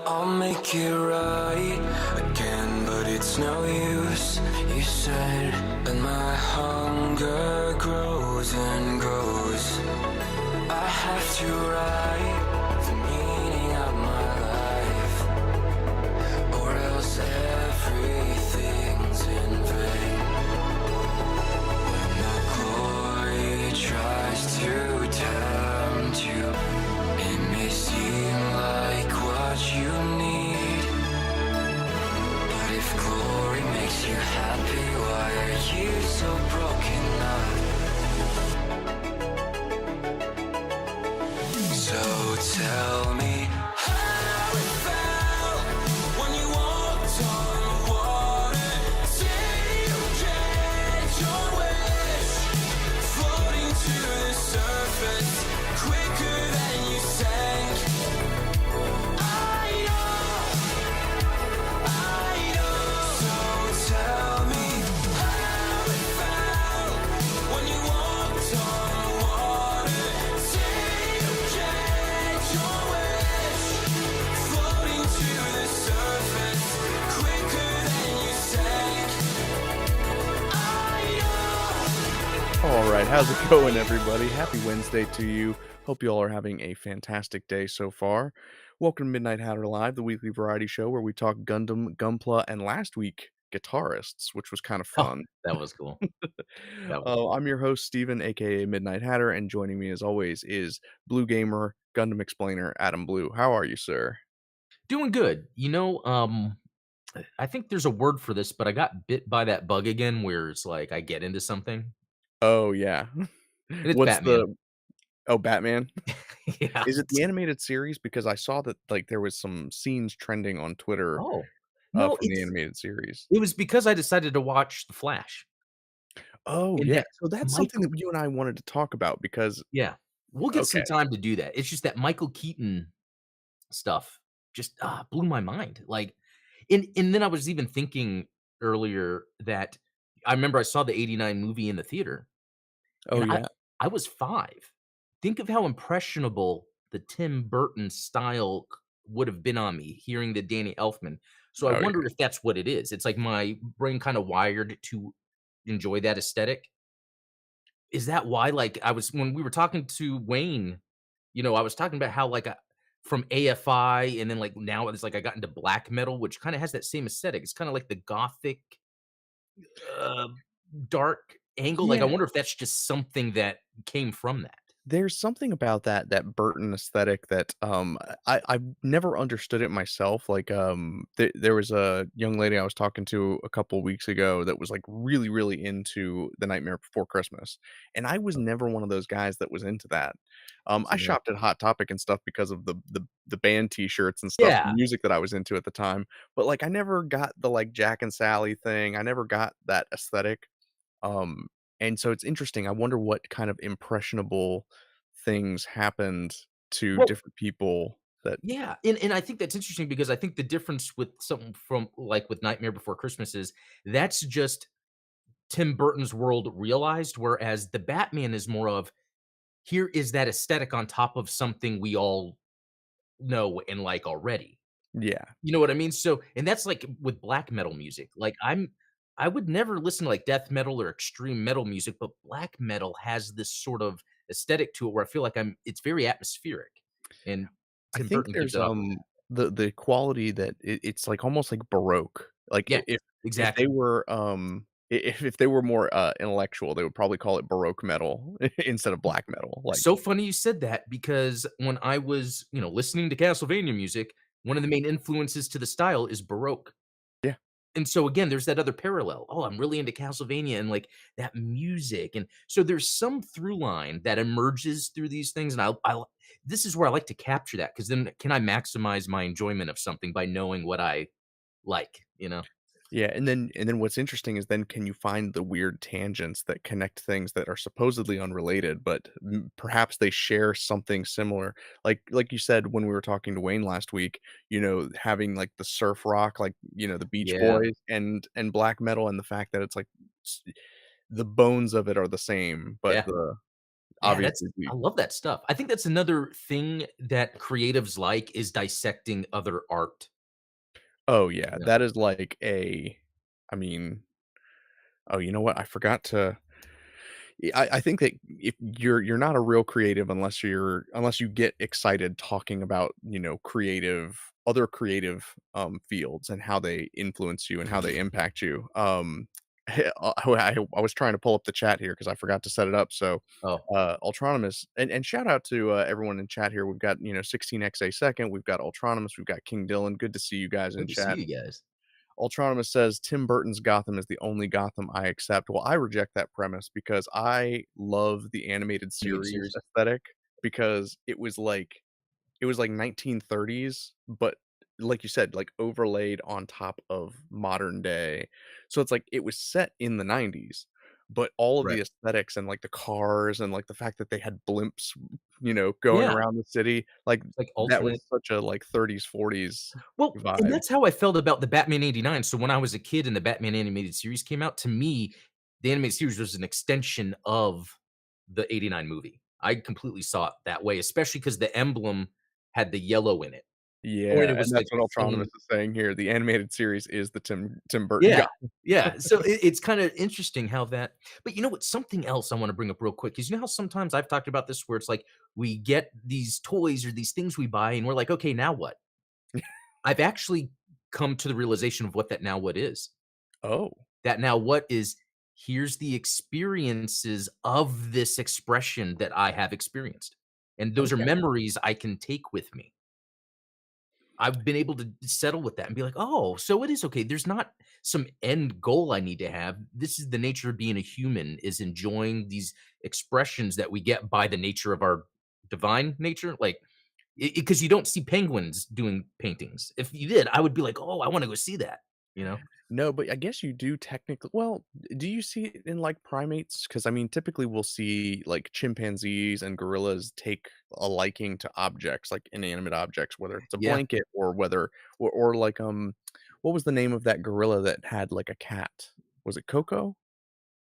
I'll make it right again, but it's no use. You said, and my hunger grows and grows. I have to write the meaning of my life, or else everything's in vain. When the glory tries to tempt you, it may seem like what you need. But if glory makes you happy, why are you so broken up? So tell me how it felt when you walked on water. Did you get your wish? Floating to the surface quicker than you sank. I know. So tell me how it felt when you walked on water. Did you get your wish? Floating to the surface quicker than you sank. I know. All right, how's it going, everybody? Happy Wednesday to you. Hope you all are having a fantastic day so far. Welcome to Midnight Hatter Live, the weekly variety show where we talk Gundam, Gunpla, and last week, guitarists, which was kind of Oh, fun. that was cool. That was I'm your host, Steven, aka Midnight Hatter, and joining me as always is Blue Gamer, Gundam Explainer, Adam Blue. How are you, sir? doing good. I think there's a word for this, but I got bit by that bug again where it's like I get into something, Oh, yeah. and it's What's Batman. the. Oh, Batman? Yeah. Is it the animated series? Because I saw that like there was some scenes trending on Twitter Oh, no, from the animated series. it was because I decided to watch The Flash, Oh, and yeah. that So that's something Michael that you and I wanted to talk about because yeah, we'll get okay. some time to do that. It's just that Michael Keaton stuff just, blew my mind, like and then I was even thinking earlier that I remember I saw the '89 movie in the theater. Oh, And I yeah. I was 5. Think of how impressionable the Tim Burton style would have been on me hearing the Danny Elfman. So I Oh, wonder yeah. if that's what it is. It's like my brain kinda wired to enjoy that aesthetic. Is that why, like, I was when we were talking to Wayne, I was talking about how, like, from AFI and then, like, now it's like I got into black metal, which kinda has that same aesthetic. It's kinda like the gothic, uh, dark angle. Like, I Yeah. wonder if that's just something that came from that. There's something about that Burton aesthetic that, I've never understood it myself, like, there was a young lady I was talking to a couple weeks ago that was, like, really, really into The Nightmare Before Christmas, and I was never one of those guys that was into that. I Yeah. shopped at Hot Topic and stuff because of the band T-shirts and stuff, the Yeah. music that I was into at the time, but, like, I never got the, like, Jack and Sally thing, I never got that aesthetic. Um, and so it's interesting. I wonder what kind of impressionable things happened to Well, different people that. yeah, and I think that's interesting because I think the difference with something from like with Nightmare Before Christmas is that's just Tim Burton's world realized, whereas the Batman is more of here is that aesthetic on top of something we all know and like already. Yeah. You know what I mean? So, and that's like with black metal music. I would never listen to like death metal or extreme metal music, but black metal has this sort of aesthetic to it where I feel like it's very atmospheric, and I Tim think Burton gives there's, it off. the quality that it's, like, almost like Baroque. Like, Yeah, if they exactly. were, if they were more, intellectual, they would probably call it Baroque metal instead of black metal, like. So funny you said that because when I was, listening to Castlevania music, one of the main influences to the style is Baroque. Yeah. And so again, there's that other parallel. Oh, I'm really into Castlevania and like that music. And so there's some through line that emerges through these things. And this is where I like to capture that because then can I maximize my enjoyment of something by knowing what I like? Yeah, and then what's interesting is then can you find the weird tangents that connect things that are supposedly unrelated, but perhaps they share something similar. Like you said when we were talking to Wayne last week, having like the surf rock, like the Beach Yeah. Boys and black metal, and the fact that it's like s- the bones of it are the same, but Yeah. Yeah, that's obviously I we love that stuff. I think that's another thing that creatives like is dissecting other art. oh, yeah, Yeah. that is like a I mean oh, you know what? I forgot to I think that if you're not a real creative unless you get excited talking about, creative other creative, fields and how they influence you and how they impact you. I was trying to pull up the chat here because I forgot to set it up, so, Oh, Ultronymous and shout out to, everyone in chat here. We've got, 16XA Second, we've got Ultronymous, we've got King Dylan. Good to see you guys in good to see chat. you guys. Ultronymous says Tim Burton's Gotham is the only Gotham I accept. Well, I reject that premise because I love the animated Animated series series. aesthetic because it was like 1930s, but like you said, like overlaid on top of modern day. So it's like it was set in the 90s, but all of Right. the aesthetics and like the cars and like the fact that they had blimps, going Yeah, around the city, like it's like that alternate. was such a like 30s, 40s Well, and vibe. that's how I felt about the Batman '89. So when I was a kid and the Batman animated series came out, to me, the animated series was an extension of the '89 movie. I completely saw it that way, especially because the emblem had the yellow in it, or Yeah, it and was that's like what the Ultronymous same. is saying here. The animated series is the Tim Burton Yeah, guy. yeah. So it's kinda interesting how that, but you know what? Something else I wanna bring up real quick is, you know how sometimes I've talked about this where it's like we get these toys or these things we buy and we're like, "Okay, now what?" I've actually come to the realization of what that now what is. Oh, That now what is, here's the experiences of this expression that I have experienced, and those are okay. memories I can take with me. I've been able to settle with that and be like, "Oh, so it is okay. There's not some end goal I need to have. This is the nature of being a human, is enjoying these expressions that we get by the nature of our divine nature." Like, because you don't see penguins doing paintings. If you did, I would be like, "Oh, I wanna go see that," you know? No, but I guess you do technically well, do you see it in, like, primates? Because I mean, typically, we'll see, like, chimpanzees and gorillas take a liking to objects, like inanimate objects, whether it's a Yeah. blanket or whether or like, what was the name of that gorilla that had, like, a cat? Was it Coco?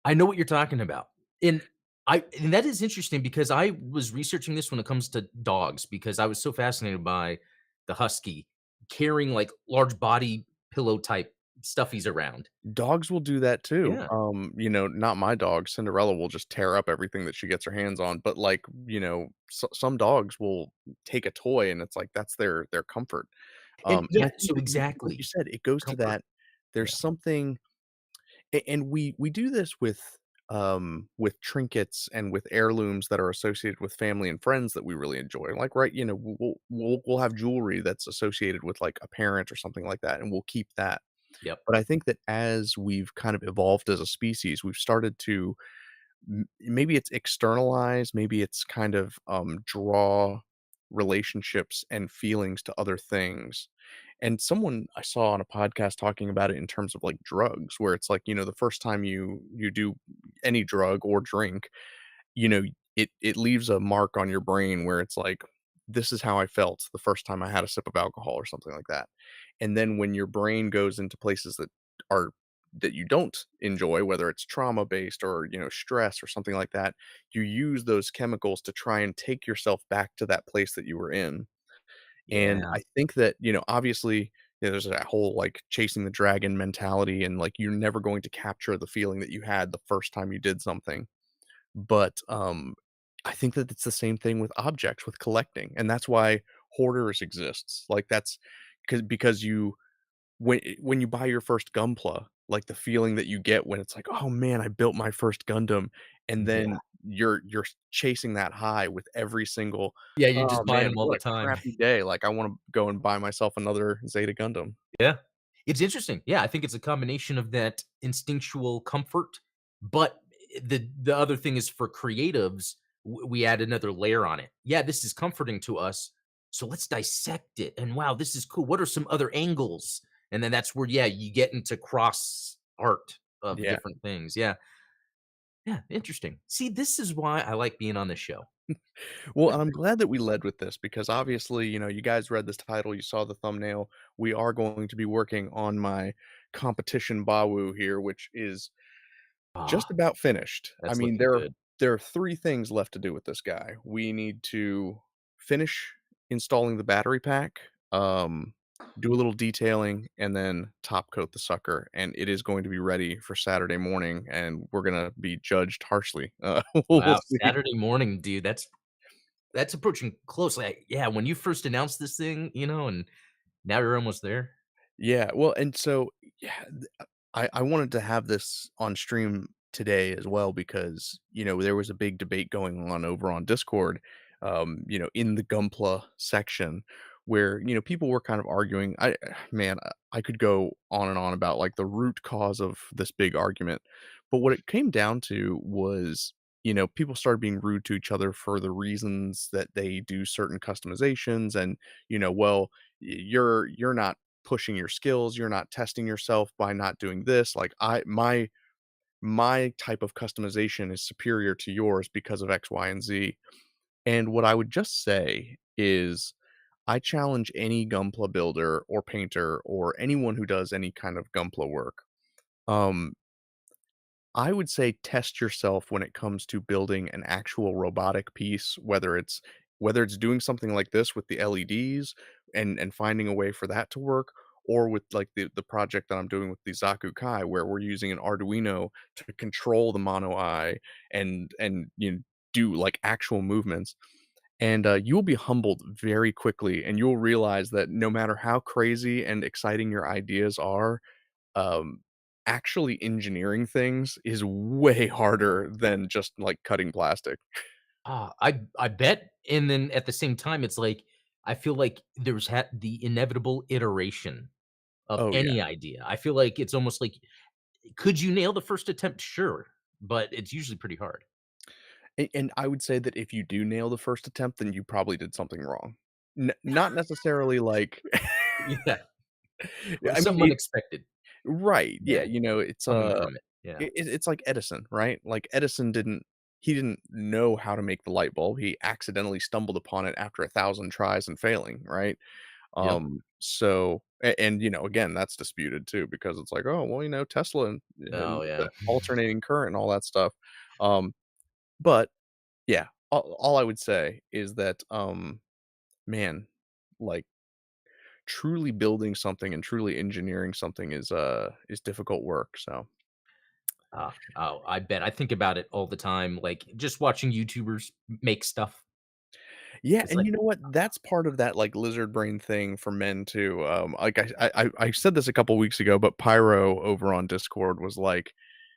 I know what you're talking about. And and that is interesting because I was researching this when it comes to dogs because I was so fascinated by the husky carrying like large body pillow type stuffies around. Dogs will do that too. Yeah. Not my dog. Cinderella will just tear up everything that she gets her hands on, but, like, some dogs will take a toy and it's like that's their comfort. And And yeah, I think so that you like you exactly. said, it goes to Comfort. that there's Yeah. something and we do this with trinkets and with heirlooms that are associated with family and friends that we really enjoy. Like, right, we'll have jewelry that's associated with, like, a parent or something like that, and we'll keep that. Yep. But I think that as we've kind of evolved as a species, we've started to maybe it's externalize, maybe it's kind of draw relationships and feelings to other things. And someone I saw on a podcast talking about it in terms of like drugs, where it's like, the first time you do any drug or drink, you know, it leaves a mark on your brain where it's like, this is how I felt the first time I had a sip of alcohol or something like that. And then when your brain goes into places are that you don't enjoy, whether it's trauma based or, stress or something like that, you use those chemicals to try and take yourself back to that place that you were in. And Yeah. I think that, obviously, there's that whole like chasing the dragon mentality and like you're never going to capture the feeling that you had the first time you did something. But, I think that it's the same thing with objects, with collecting, and that's why hoarders exists. Like, that's because when you buy your first Gunpla, like, the feeling that you get when it's like, "Oh, man, I built my first Gundam," and Yeah. then you're chasing that high with every single, Yeah, you're "Oh, just buying man, them all what the a time. crappy day." Like, I wanna go and buy myself another Zeta Gundam. Yeah. It's interesting. Yeah, I think it's a combination of that instinctual comfort, but the other thing is for creatives, we add another layer on it. Yeah, this is comforting to us, so let's dissect it. And wow, this is cool. What are some other angles? And then that's where, yeah, you get into cross art of Yeah. different things. Yeah. Yeah, interesting. See, this is why I like being on this show. Well, and I'm glad that we led with this because obviously, you guys read this title, you saw the thumbnail. We are going to be working on my competition Bawoo here, which is Ah, just about finished. I that's mean, looking good. there are 3 things left to do with this guy. We need to finish installing the battery pack, do a little detailing, and then top coat the sucker, and it is going to be ready for Saturday morning, and we're gonna be judged harshly. We'll Wow, see. Saturday morning, dude, that's approaching closely. Yeah, when you first announced this thing, and now you're almost there. Yeah, well, and so, yeah, I wanted to have this on stream today as well because, there was a big debate going on over on Discord, in the Gunpla section where, people were kind of arguing. Man, I could go on and on about like the root cause of this big argument. But what it came down to was, people started being rude to each other for the reasons that they do certain customizations and, well, you're not pushing your skills, you're not testing yourself by not doing this. Like my type of customization is superior to yours because of X, Y, and Z. And what I would just say is I challenge any Gunpla builder or painter or anyone who does any kind of Gunpla work. Um, I would say test yourself when it comes to building an actual robotic piece, whether it's doing something like this with the LEDs and finding a way for that to work, or with like the project that I'm doing with the Zaku Kai, where we're using an Arduino to control the mono eye and do like actual movements. And you will be humbled very quickly, and you'll realize that no matter how crazy and exciting your ideas are, um, actually engineering things is way harder than just, like, cutting plastic. I bet, and then at the same time, it's like, I feel like there's the inevitable iteration of Oh, yeah. any idea. I feel like it's almost like, could you nail the first attempt? Sure, but it's usually pretty hard. And I would say that if you do nail the first attempt, then you probably did something wrong. Not necessarily like Yeah, or I mean, something unexpected. right, yeah, Yeah, it's, coming from it. Yeah. it's like Edison, right? Like, Edison didn't know how to make the light bulb, he accidentally stumbled upon it after 1,000 tries and failing, right? Yep. So and, again, that's disputed too because it's like, "Oh, well, Tesla and Oh, yeah. the alternating current and all that stuff." Um, but yeah, all I would say is that, man, like, truly building something and truly engineering something is difficult work, so Oh, I bet. I think about it all the time, like, just watching YouTubers make stuff. yeah, It's and like, you know what? That's part of that, like, lizard brain thing for men too, like, I said this a couple weeks ago, but Pyro over on Discord was like,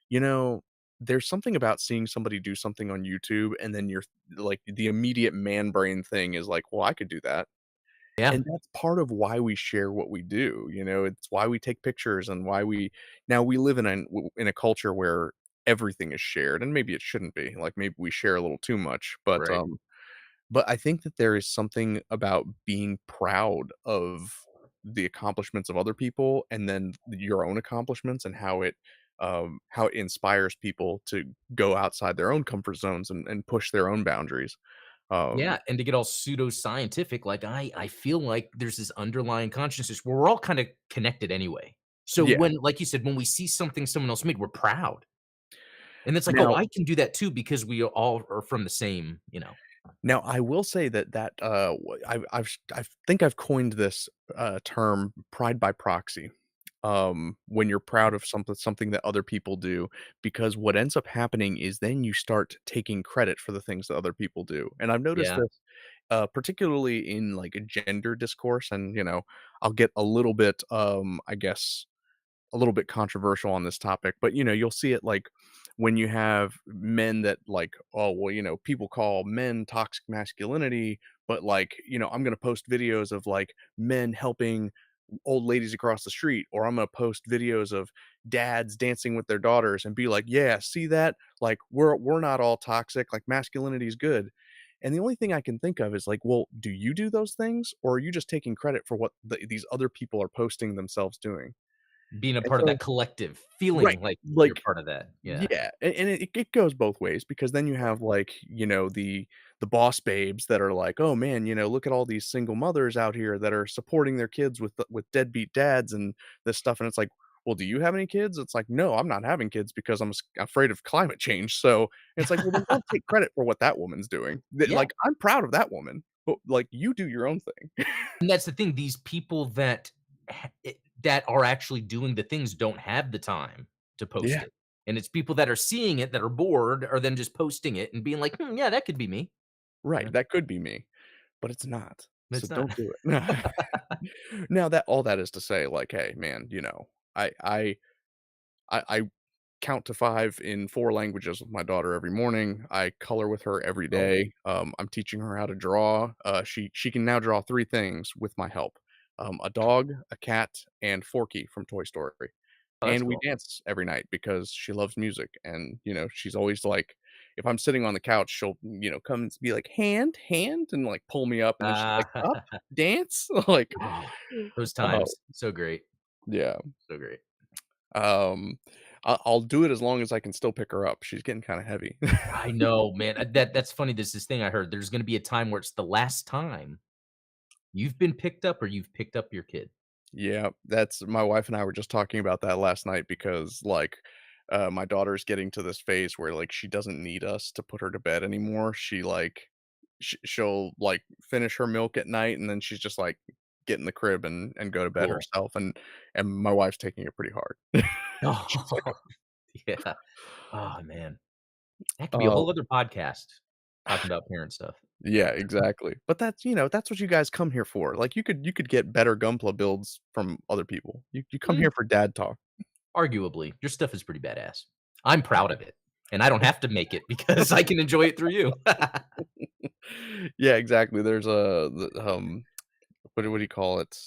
"You know, there's something about seeing somebody do something on YouTube, and then you're like, the immediate man brain thing is like, 'Well, I could do that.'" yeah, And that's part of why we share what we do, it's why we take pictures and why we now we live in a culture where everything is shared, and maybe it shouldn't be, like, maybe we share a little too much, right. but I think that there is something about being proud of the accomplishments of other people and then your own accomplishments and how it inspires people to go outside their own comfort zones and push their own boundaries. Yeah, Um, and to get all pseudo-scientific, like, I feel like there's this underlying consciousness where we're all kinda connected anyway. So yeah. when, like you said, when we see something someone else made, we're proud. And it's like, "Oh, Now I can do that too because we all are from the same," Now, I will say I think I've coined this, term "pride by proxy," when you're proud of something that other people do, because what ends up happening is then you start taking credit for the things that other people do, and I've noticed Yeah, this, particularly in, like, a gender discourse, and, I'll get a little bit, I guess a little bit controversial on this topic, but you'll see it like when you have men that like, oh, well, people call men toxic masculinity, but like, I'm going to post videos of like men helping old ladies across the street, or I'm going to post videos of dads dancing with their daughters and be like, yeah, see that? Like we're not all toxic, like masculinity is good. And the only thing I can think of is like, well, do you do those things or are you just taking credit for what these other people are posting themselves doing? being a And part of so that collective, right, feeling like you're like part of that. Yeah. yeah, and it goes both ways because then you have, like, the boss babes that are like, "Oh, man, look at all these single mothers out here that are supporting their kids with deadbeat dads and this stuff," and it's like, "Well, do you have any kids?" It's like, "No, I'm not having kids because I'm afraid of climate change." So it's like, well, then don't take credit for what that woman's doing. Yeah, Like, I'm proud of that woman, but like, you do your own thing. and that's the thing, these people that that are actually doing the things don't have the time to post Yeah. it, and it's people that are seeing it that are bored are then just posting it and being like, "Hmm, yeah, that could be me." Right, Yeah, that could be me, but it's not. but So it's not. don't do it. Now that all that is to say, like, hey, man, I I I count to 5 in 4 languages with my daughter every morning. I color with her every Oh, day. I'm teaching her how to draw. She can now draw 3 things with my help. A dog, a cat, and Forky from Toy Story. oh, that's And we cool. dance every night because she loves music, and, she's always like if I'm sitting on the couch, she'll, come and be like, "Hand, hand," and, like, pull me up, and then she's like, Ah, "Up, dance." Like, oh, those oh, times, so great, yeah. so great. Um, I'll do it as long as I can still pick her up. She's getting kinda heavy. I know, man, that's funny, there's this thing I heard, there's gonna be a time where it's the last time you've been picked up or you've picked up your kid. Yeah, that's my wife and I were just talking about that last night because, like, my daughter's getting to this phase where, like, she doesn't need us to put her to bed anymore. She, like she'll, like, finish her milk at night, and then she's just, like, get in the crib and go to bed Cool. herself, and my wife's taking it pretty hard. She's Oh, like, yeah. Oh, man. That could be a "Oh" whole other podcast talking about parent stuff. Yeah, exactly. But that's what you guys come here for. Like, you could get better Gunpla builds from other people. You come Mm, here for dad talk. arguably, your stuff is pretty badass. I'm proud of it, and I don't have to make it because I can enjoy it through you. Yeah, exactly. There's what do you call it?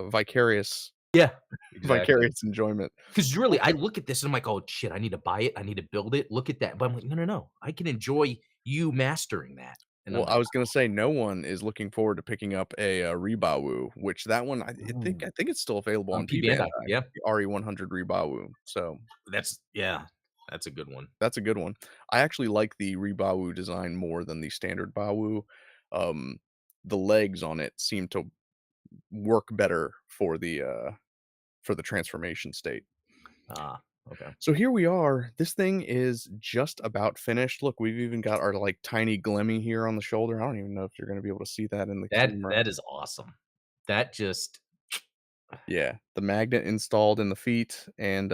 Vicarious Yeah, exactly. vicarious enjoyment. Because really, I look at this and I'm like, "Oh, shit, I need to buy it. I need to build it. Look at that." But I'm like, "No, no, no. I can enjoy you mastering that." And I'm Well, I like, was gonna say no one is looking forward to picking up a, Rebawoo, which that one I think "Ooh." I think it's still available On on P P Bandai. Bandai, Yeah. the RE100 Rebawoo. So That's yeah, that's a good one. that's a good one. I actually like the Rebawoo design more than the standard Bawoo. Um, the legs on it seem to work better for the transformation state. Ah, okay. So here we are. This thing is just about finished. Look, we've even got our like tiny glemmy here on the shoulder. I don't even know if you're going to be able to see that in the That camera. that is awesome. That just Yeah, the magnet installed in the feet, and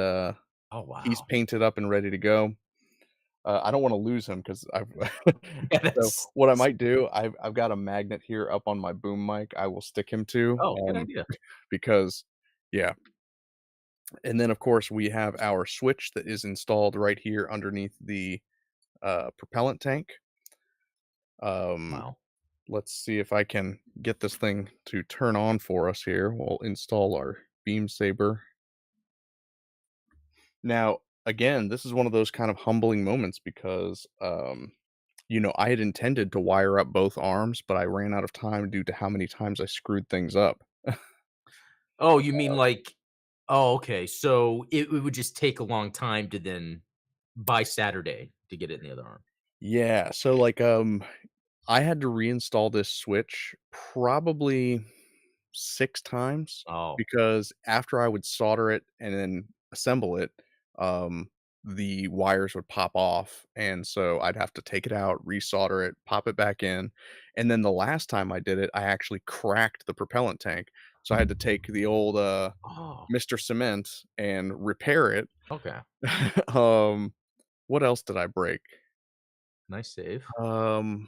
oh, he's wow. painted up and ready to go. I don't want to lose him because I've. Yeah, So that's what I might do, I've got a magnet here up on my boom mic. I will stick him to, oh, good idea. because yeah. And then of course we have our switch that is installed right here underneath the propellant tank. Um, Wow. let's see if I can get this thing to turn on for us here. We'll install our beam saber. Now, again, this is one of those kind of humbling moments because I had intended to wire up both arms, but I ran out of time due to how many times I screwed things up. Oh, you mean like oh, okay, so it would just take a long time to then by Saturday to get it in the other arm. Yeah, so like I had to reinstall this switch probably 6 times Oh. because after I would solder it and then assemble it, um, the wires would pop off, and so I'd have to take it out, resolder it, pop it back in, and then the last time I did it, I actually cracked the propellant tank, so I had to take the old, Oh, Mr. Cement and repair it. okay. Um, what else did I break? Nice save. Um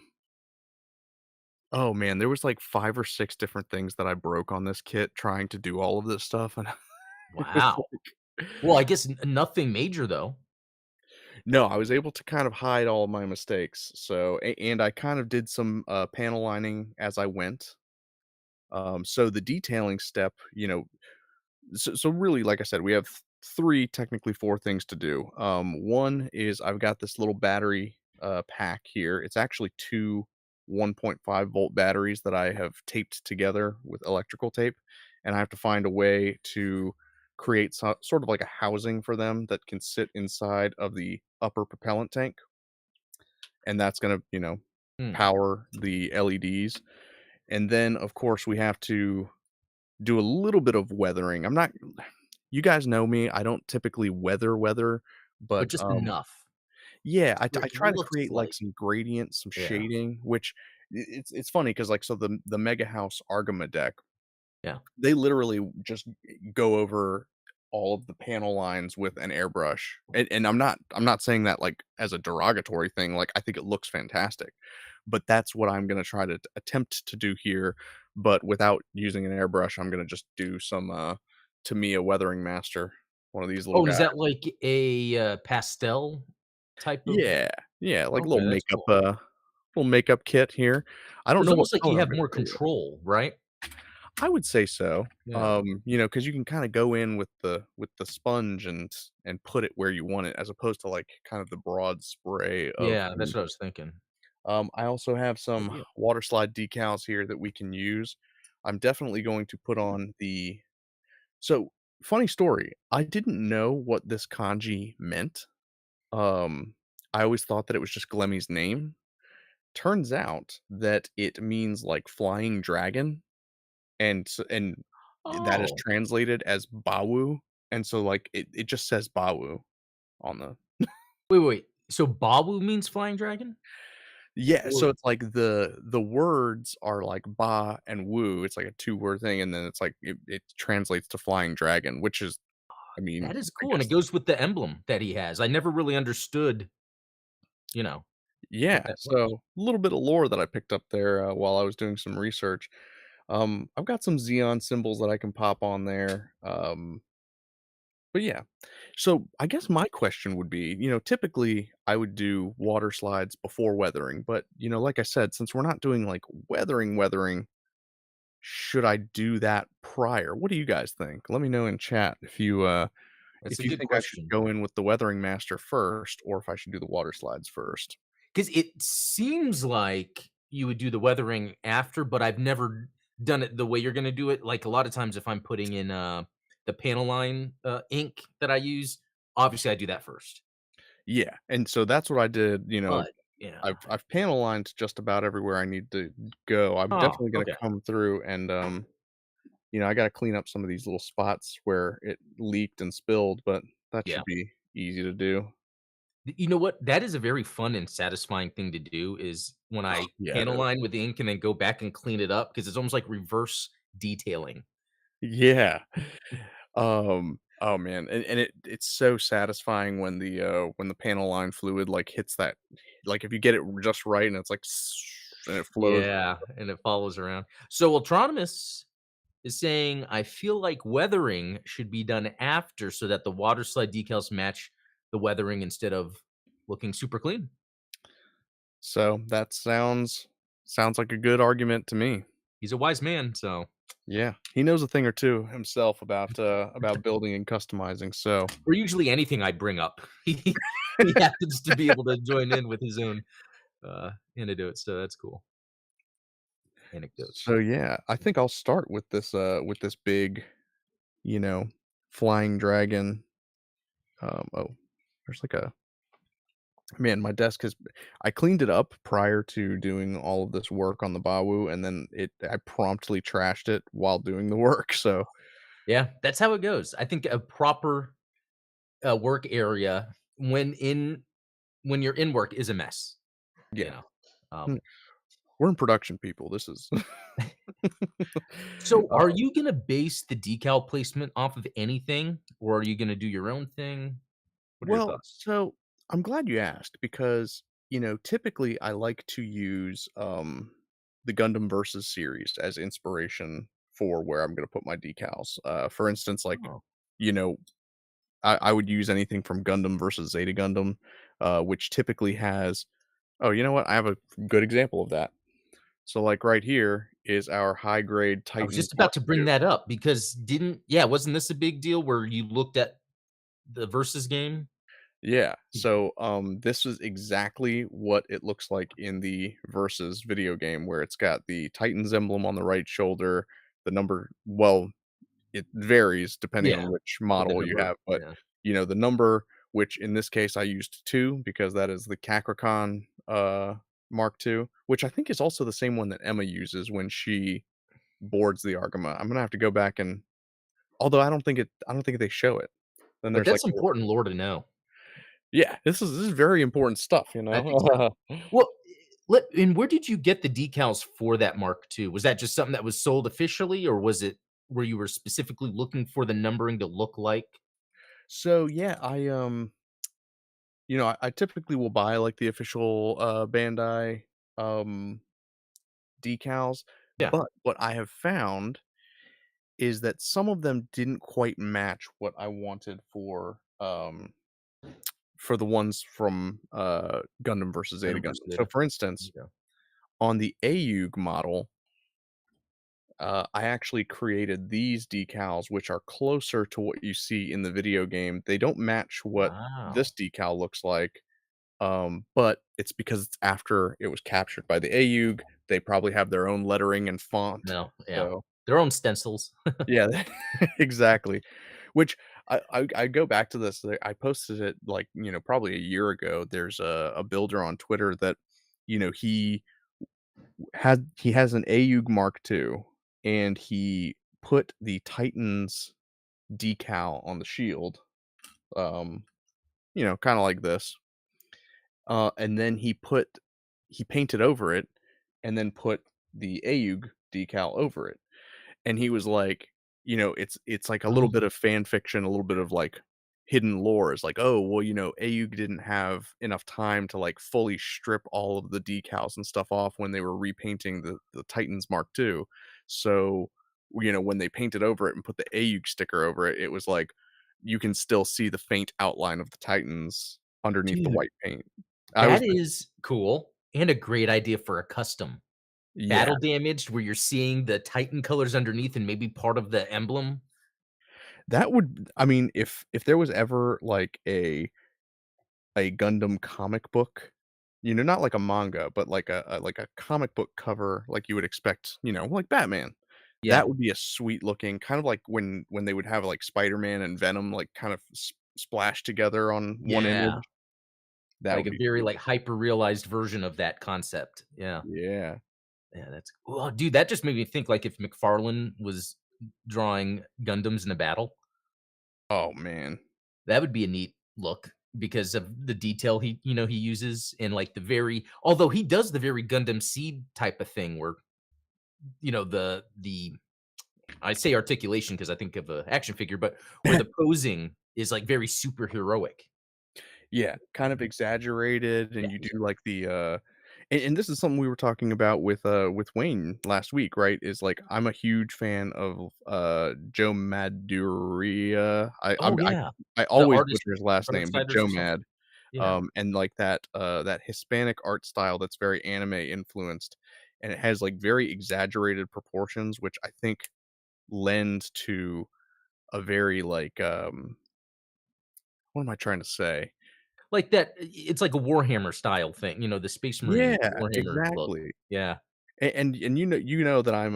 Oh, man, there was, like, 5 or 6 different things that I broke on this kit trying to do all of this stuff, and it was Wow. like Well, I guess nothing major though. No, I was able to kind of hide all of my mistakes, so and I kind of did some, panel lining as I went, so the detailing step, so really, like I said, we have 3, technically 4 things to do. One is I've got this little battery, pack here. It's actually 2 1.5-volt batteries that I have taped together with electrical tape, and I have to find a way to create sort of like a housing for them that can sit inside of the upper propellant tank, and that's gonna, Hmm. power the LEDs. And then, of course, we have to do a little bit of weathering. I'm not. you guys know me, I don't typically weather, but but, just enough yeah, where I it try to looks create, like, like some gradient, some yeah, shading, which it's funny because like, so the Mega House Argama deck, yeah. they literally just go over all of the panel lines with an airbrush, and I'm not saying that, like, as a derogatory thing, like, I think it looks fantastic, but that's what I'm gonna try to attempt to do here, but without using an airbrush, I'm gonna just do some, Tamiya Weathering Master, one of these little Oh, and is guys. that like a, pastel type of Yeah, yeah, like, okay, that's cool. little makeup kit here. I So don't it's know what almost like you color I'm have gonna more do. control, right? I would say so. Yeah. Because you can kinda go in with the sponge and put it where you want it as opposed to, like, kind of the broad spray of Yeah, that's the what I was thinking. I also have Good some deal. water slide decals here that we can use. I'm definitely going to put on the so, funny story, I didn't know what this kanji meant. Um, I always thought that it was just Glemmy's name. Turns out that it means, like, flying dragon, and that is Oh, translated as Bawoo, and so, like, it just says Bawoo on the wait. So Bawoo means flying dragon? yeah, so Or it's like the words are like "ba" and "woo," it's like a two-word thing, and then it's like it translates to flying dragon, which is I mean, that is I cool, and it guess goes with the emblem that he has. I never really understood, you know, what yeah, that was. so a little bit of lore that I picked up there, while I was doing some research. I've got some Xeon symbols that I can pop on there, but yeah. So I guess my question would be, typically I would do water slides before weathering, but like I said, since we're not doing like weathering, should I do that prior? What do you guys think? Let me know in chat That's a if you good think I should question go in with the weathering master first or if I should do the water slides first. because it seems like you would do the weathering after, but I've never done it the way you're gonna do it. Like, a lot of times if I'm putting in, the panel line, ink that I use, obviously I do that first. Yeah, and so that's what I did, But yeah. I've panel lined just about everywhere I need to go. I'm Oh, definitely gonna okay. come through and I gotta clean up some of these little spots where it leaked and spilled, but that Yeah. should be easy to do. You know what? That is a very fun and satisfying thing to do is when I Yeah, it panel is. line with ink and then go back and clean it up because it's almost like reverse detailing. Yeah. Oh man, and it's so satisfying when the panel line fluid, like, hits that like, if you get it just right and it's like and it flows. Yeah, and it follows around. So Ultronymous is saying, I feel like weathering should be done after so that the water slide decals match the weathering instead of looking super clean. So, that sounds like a good argument to me. He's a wise man, so Yeah, he knows a thing or two himself about building and customizing, so or usually anything I bring up. He happens to be able to join in with his own anecdotes, so that's cool. Anecdotes. so, yeah, I think I'll start with this big, you know, flying dragon. Oh, there's like a man, my desk has I cleaned it up prior to doing all of this work on the Bawoo, and then I promptly trashed it while doing the work, so Yeah, that's how it goes. I think a proper, work area when you're in work is a mess, you yeah. know? Mm, Um, we're in production people, this is so Uh, are you gonna base the decal placement off of anything, or are you gonna do your own thing? What are your well, thoughts? so I'm glad you asked because, typically I like to use, the Gundam Versus series as inspiration for where I'm gonna put my decals. For instance, like, Oh, you know, I would use anything from Gundam versus Zeta Gundam, which typically has oh, you know what? I have a good example of that. So, like, right here is our high grade I was Titan just Mark about to bring II. that up because wasn't this a big deal where you looked at the Versus game? Yeah, so, this is exactly what it looks like in the Versus video game where it's got the Titan's emblem on the right shoulder, the number well, it varies depending Yeah, on which but the model you number have, but, yeah. the number, which in this case I used 2 because that is the Kakrakan, Mark II, which I think is also the same one that Emma uses when she boards the Argama. I'm gonna have to go back and although I don't think they show it. Then But there's like that's a important lore to know. yeah, this is very important stuff, you I think so. know? Well, let and where did you get the decals for that Mark II? Was that just something that was sold officially, or was it where you were specifically looking for the numbering to look like? So, yeah, I typically will buy, like, the official, Bandai, um, decals, Yeah. but what I have found is that some of them didn't quite match what I wanted for the ones from, Gundam versus Zeta Venom vs. Gundam. So, Zeta. for instance, Yeah. on the AUG model, I actually created these decals, which are closer to what you see in the video game. They don't match what this Wow. decal looks like, but it's because it's after it was captured by the AUG. They probably have their own lettering and font. No, yeah. So, Their own stencils. yeah, exactly. Which I go back to this. I posted it like probably a year ago. There's a builder on Twitter that he has an AUG Mark II, and he put the Titans decal on the shield, um, kinda like this, and then he painted over it, and then put the AUG decal over it. And he was like, it's like a little Oh, bit of fan fiction, a little bit of like hidden lore. Is like, oh, well, AUG didn't have enough time to like fully strip all of the decals and stuff off when they were repainting the Titans Mark II. So, when they painted over it and put the AUG sticker over it, it was like you can still see the faint outline of the Titans underneath the dude, white paint. I was that is cool and a great idea for a custom. Yeah, Battle damaged where you're seeing the Titan colors underneath and maybe part of the emblem. that would I mean, if there was ever like a Gundam comic book, not like a manga, but like a comic book cover like you would expect, like Batman. Yeah. That would be a sweet looking kind of like when they would have, like, Spider-Man and Venom, like, kind of splashed together on one Yeah. image. That Like would a be very, sweet. like, hyper realized version of that concept. Yeah. Yeah. Yeah, that's well, dude, that just made me think, like, if McFarlane was drawing Gundams in a battle, Oh, man. that would be a neat look because of the detail he uses in, like, the very although he does the very Gundam Seed type of thing where, the I say articulation because I think of a action figure, but where the posing is, like, very superheroic. Yeah, kind of exaggerated, Yeah, and you do like and this is something we were talking about with Wayne last week, right? Is like I'm a huge fan of Joe Madureira. oh, yeah. I The always butcher his last name, but Artsiders Joe or something. Mad. Yeah. And like that Hispanic art style that's very anime influenced, and it has like very exaggerated proportions, which I think lends to a very like what am I trying to say? Like that it's like a Warhammer style thing, the Space Marine Yeah, Warhammer look. exactly. Yeah. And you know that I'm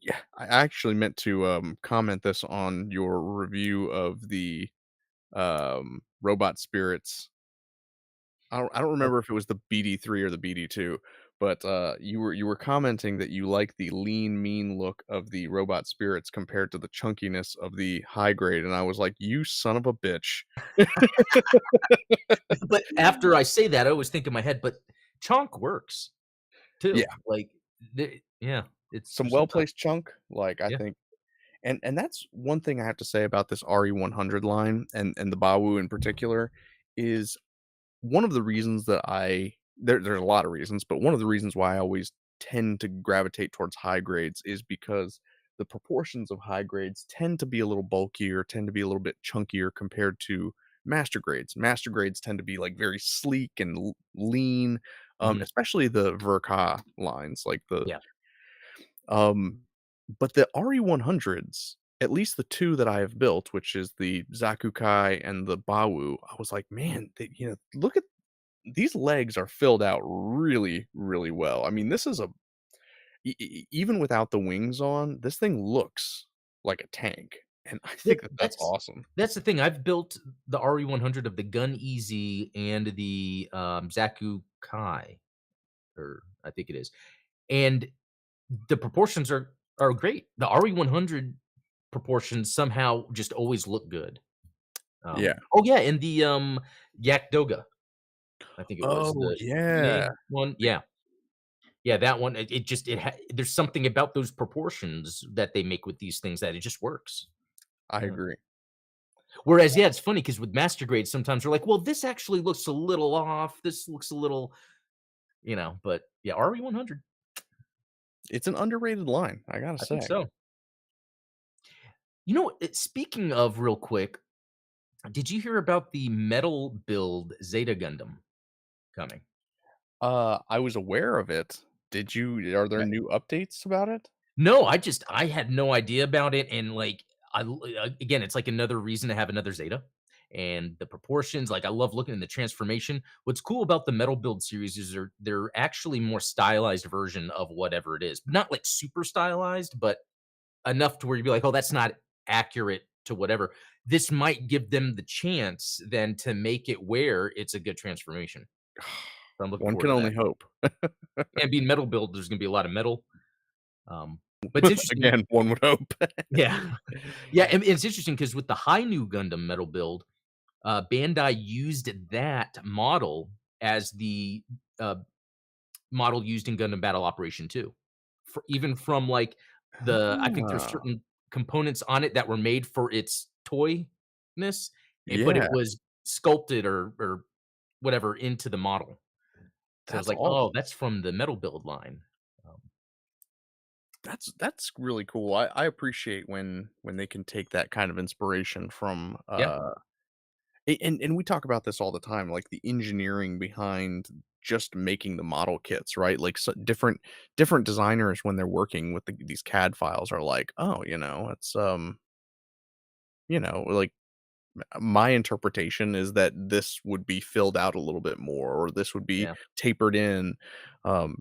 yeah, I actually meant to comment this on your review of the robot spirits. I don't Oh, remember if it was the BD3 or the BD2, but you were commenting that you like the lean mean look of the robot spirits compared to the chunkiness of the high grade, and I was like, "You son of a bitch." but after I say that, I always think in my head, but Chonk works Yeah, too. Like, yeah, it's some there's sometimes well-placed chunk, like I yeah. think. And that's one thing I have to say about this RE100 line and the Bawoo in particular is one of the reasons that there's a lot of reasons, but one of the reasons why I always tend to gravitate towards high grades is because the proportions of high grades tend to be a little bulkier, tend to be a little bit chunkier compared to master grades. Master grades tend to be like very sleek and lean, Mhm. especially the Verka lines, like the Yeah. um, but the RE100s, at least the 2 that I have built, which is the Zakukai and the Bawoo, I was like, "Man, look at these legs are filled out really, really well." I mean, this is a even without the wings on, this thing looks like a tank, and I Yeah, think that that's awesome. that's the thing. I've built the RE100 of the Gun Easy and the, Zaku Kai, or I think it is, and the proportions are great. The RE100 proportions somehow just always look good. Yeah. Oh, yeah, and the, Yak Doga, I think it was Oh, the yeah. EA one. Yeah. Yeah, that one, it just there's something about those proportions that they make with these things that it just works. I Yeah. agree. Whereas, yeah, it's funny because with master grades, sometimes we're like, "Well, this actually looks a little off. This looks a little," but yeah, RE100, It's an underrated line, I gotta I think say. so. Speaking of real quick, did you hear about the metal build Zeta Gundam coming? I was aware of it. Are there new updates about it? No, I had no idea about it, and, like, again, it's like another reason to have another Zeta, and the proportions, like, I love looking at the transformation. What's cool about the Metal Build series is they're actually more stylized version of whatever it is. Not, like, super stylized, but enough to where you'd be like, "Oh, that's not accurate to whatever." This might give them the chance then to make it where it's a good transformation. So I'm looking One forward can to that. only hope. And being Metal Build, there's gonna be a lot of metal, but it's interesting. Again, one would hope. Yeah. Yeah, and it's interesting because with the high new Gundam metal build, Bandai used that model as the, uh, model used in Gundam Battle Operation 2. Even from, like, I think there's Ah, certain components on it that were made for its toyness, but it yeah, was sculpted or whatever into the model. So it's that's like, "Oh, awesome. that's from the metal build line." Um, That's really cool. I appreciate when they can take that kind of inspiration from, yeah, and we talk about this all the time, like, the engineering behind just making the model kits, right? Like, different designers, when they're working with these CAD files are like, "Oh, it's, like, my interpretation is that this would be filled out a little bit more, or this would be yeah. tapered in." Um,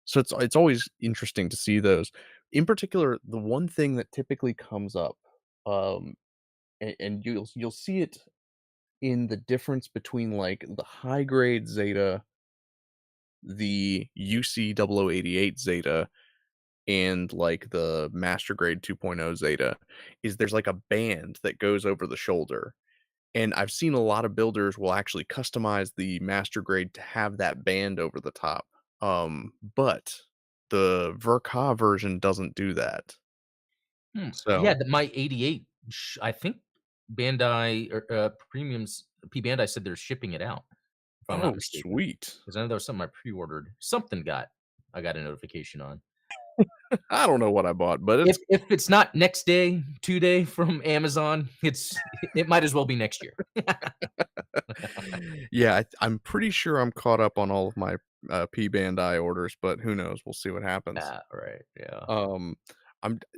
so it's always interesting to see those. In particular, the one thing that typically comes up, um, and you'll see it in the difference between, like, the high grade Zeta, the UC0088 Zeta, and, like, the master grade 2.0 Zeta, is there's, like, a band that goes over the shoulder. And I've seen a lot of builders will actually customize the master grade to have that band over the top. But the Verka version doesn't do that. Yeah, So, my 88, I think Bandai or, Premium's P Bandai said they're shipping it out, if I'm not oh, mistaken. sweet. Because I know there was something I pre-ordered. I got a notification on. I don't know what I bought, but If it's if it's not next day, 2 day from Amazon, it might as well be next year. yeah, I'm pretty sure I'm caught up on all of my P Bandai orders, but who knows? We'll see what happens. Ah, right, yeah. Um,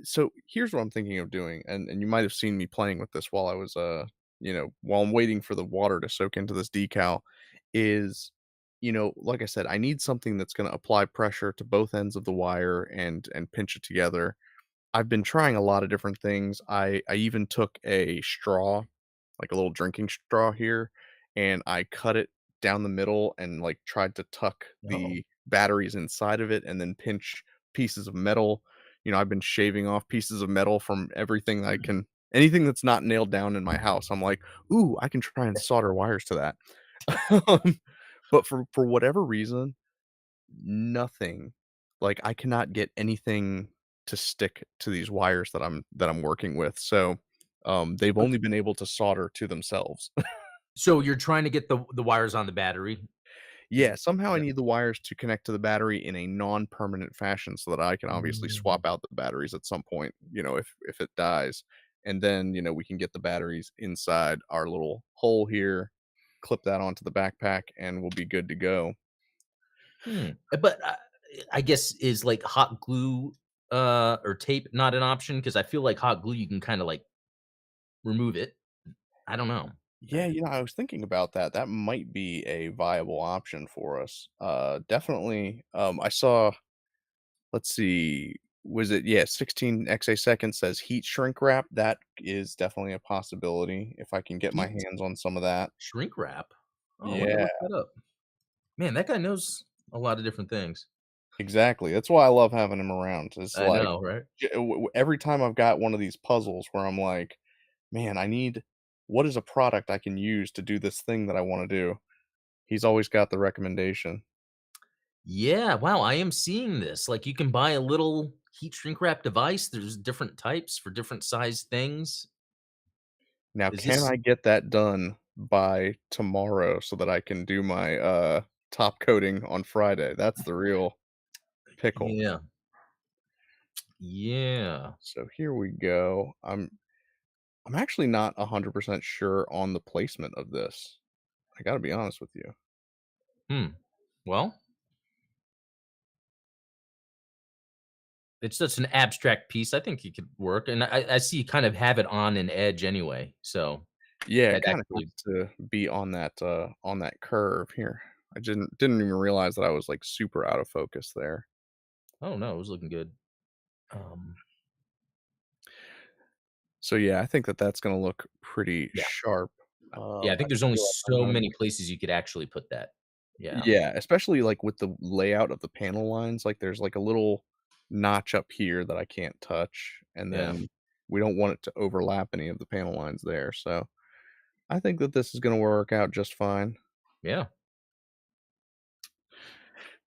so here's what I'm thinking of doing, and you might have seen me playing with this while I was while I'm waiting for the water to soak into this decal, is like I said, I need something that's going to apply pressure to both ends of the wire and pinch it together. I've been trying a lot of different things. I even took a straw, like a little drinking straw here, and I cut it down the middle and, like, tried to tuck Oh, the batteries inside of it and then pinch pieces of metal. I've been shaving off pieces of metal from everything that I mm. can, anything that's not nailed down in my house. I'm like, "Ooh, I can try and solder wires to that." Um, but for whatever reason, nothing. Like, I cannot get anything to stick to these wires that I'm working with, so, they've only been able to solder to themselves. So you're trying to get the wires on the battery? Yeah, Is somehow I that need the wires to connect to the battery in a non-permanent fashion so that I can obviously Mm. swap out the batteries at some point, if it dies, and then, we can get the batteries inside our little hole here, clip that onto the backpack, and we'll be good to go. But, I guess is, like, hot glue, or tape not an option? Because I feel like hot glue, you can kinda, like, remove it. I don't know. Yeah, I was thinking about that. That might be a viable option for us. Definitely. I saw. Let's see. Was it? Yeah, 16 seconds says heat shrink wrap. That is definitely a possibility if I can get my Heat hands on some of that. shrink wrap? Oh, let me Yeah. look that up. Man, that guy knows a lot of different things. Exactly, that's why I love having him around. It's I like, know, right? every time I've got one of these puzzles where I'm like, "Man, I need what is a product I can use to do this thing that I wanna do?" He's always got the recommendation. Yeah, wow, I am seeing this. Like, you can buy a little heat shrink wrap device. There's different types for different size things. Now, Is can this I get that done by tomorrow so that I can do my, top coating on Friday? That's the real pickle. Yeah. Yeah. So here we go. I'm actually not 100% sure on the placement of this. I gotta be honest with you. Hmm. Well, it's just an abstract piece. I think it could work, and I see you kind of have it on an edge anyway, so Yeah, it that kinda actually. has to be on that curve here. I didn't even realize that I was, like, super out of focus there. Oh, no, it was looking good. Um, So, yeah, I think that that's gonna look pretty yeah. sharp. Yeah, I I think there's only feel like I'm so gonna many need places you could actually put that. Yeah. yeah, especially, like, with the layout of the panel lines, like, there's, like, a little notch up here that I can't touch, and Yeah. then we don't want it to overlap any of the panel lines there, so I think that this is gonna work out just fine. Yeah.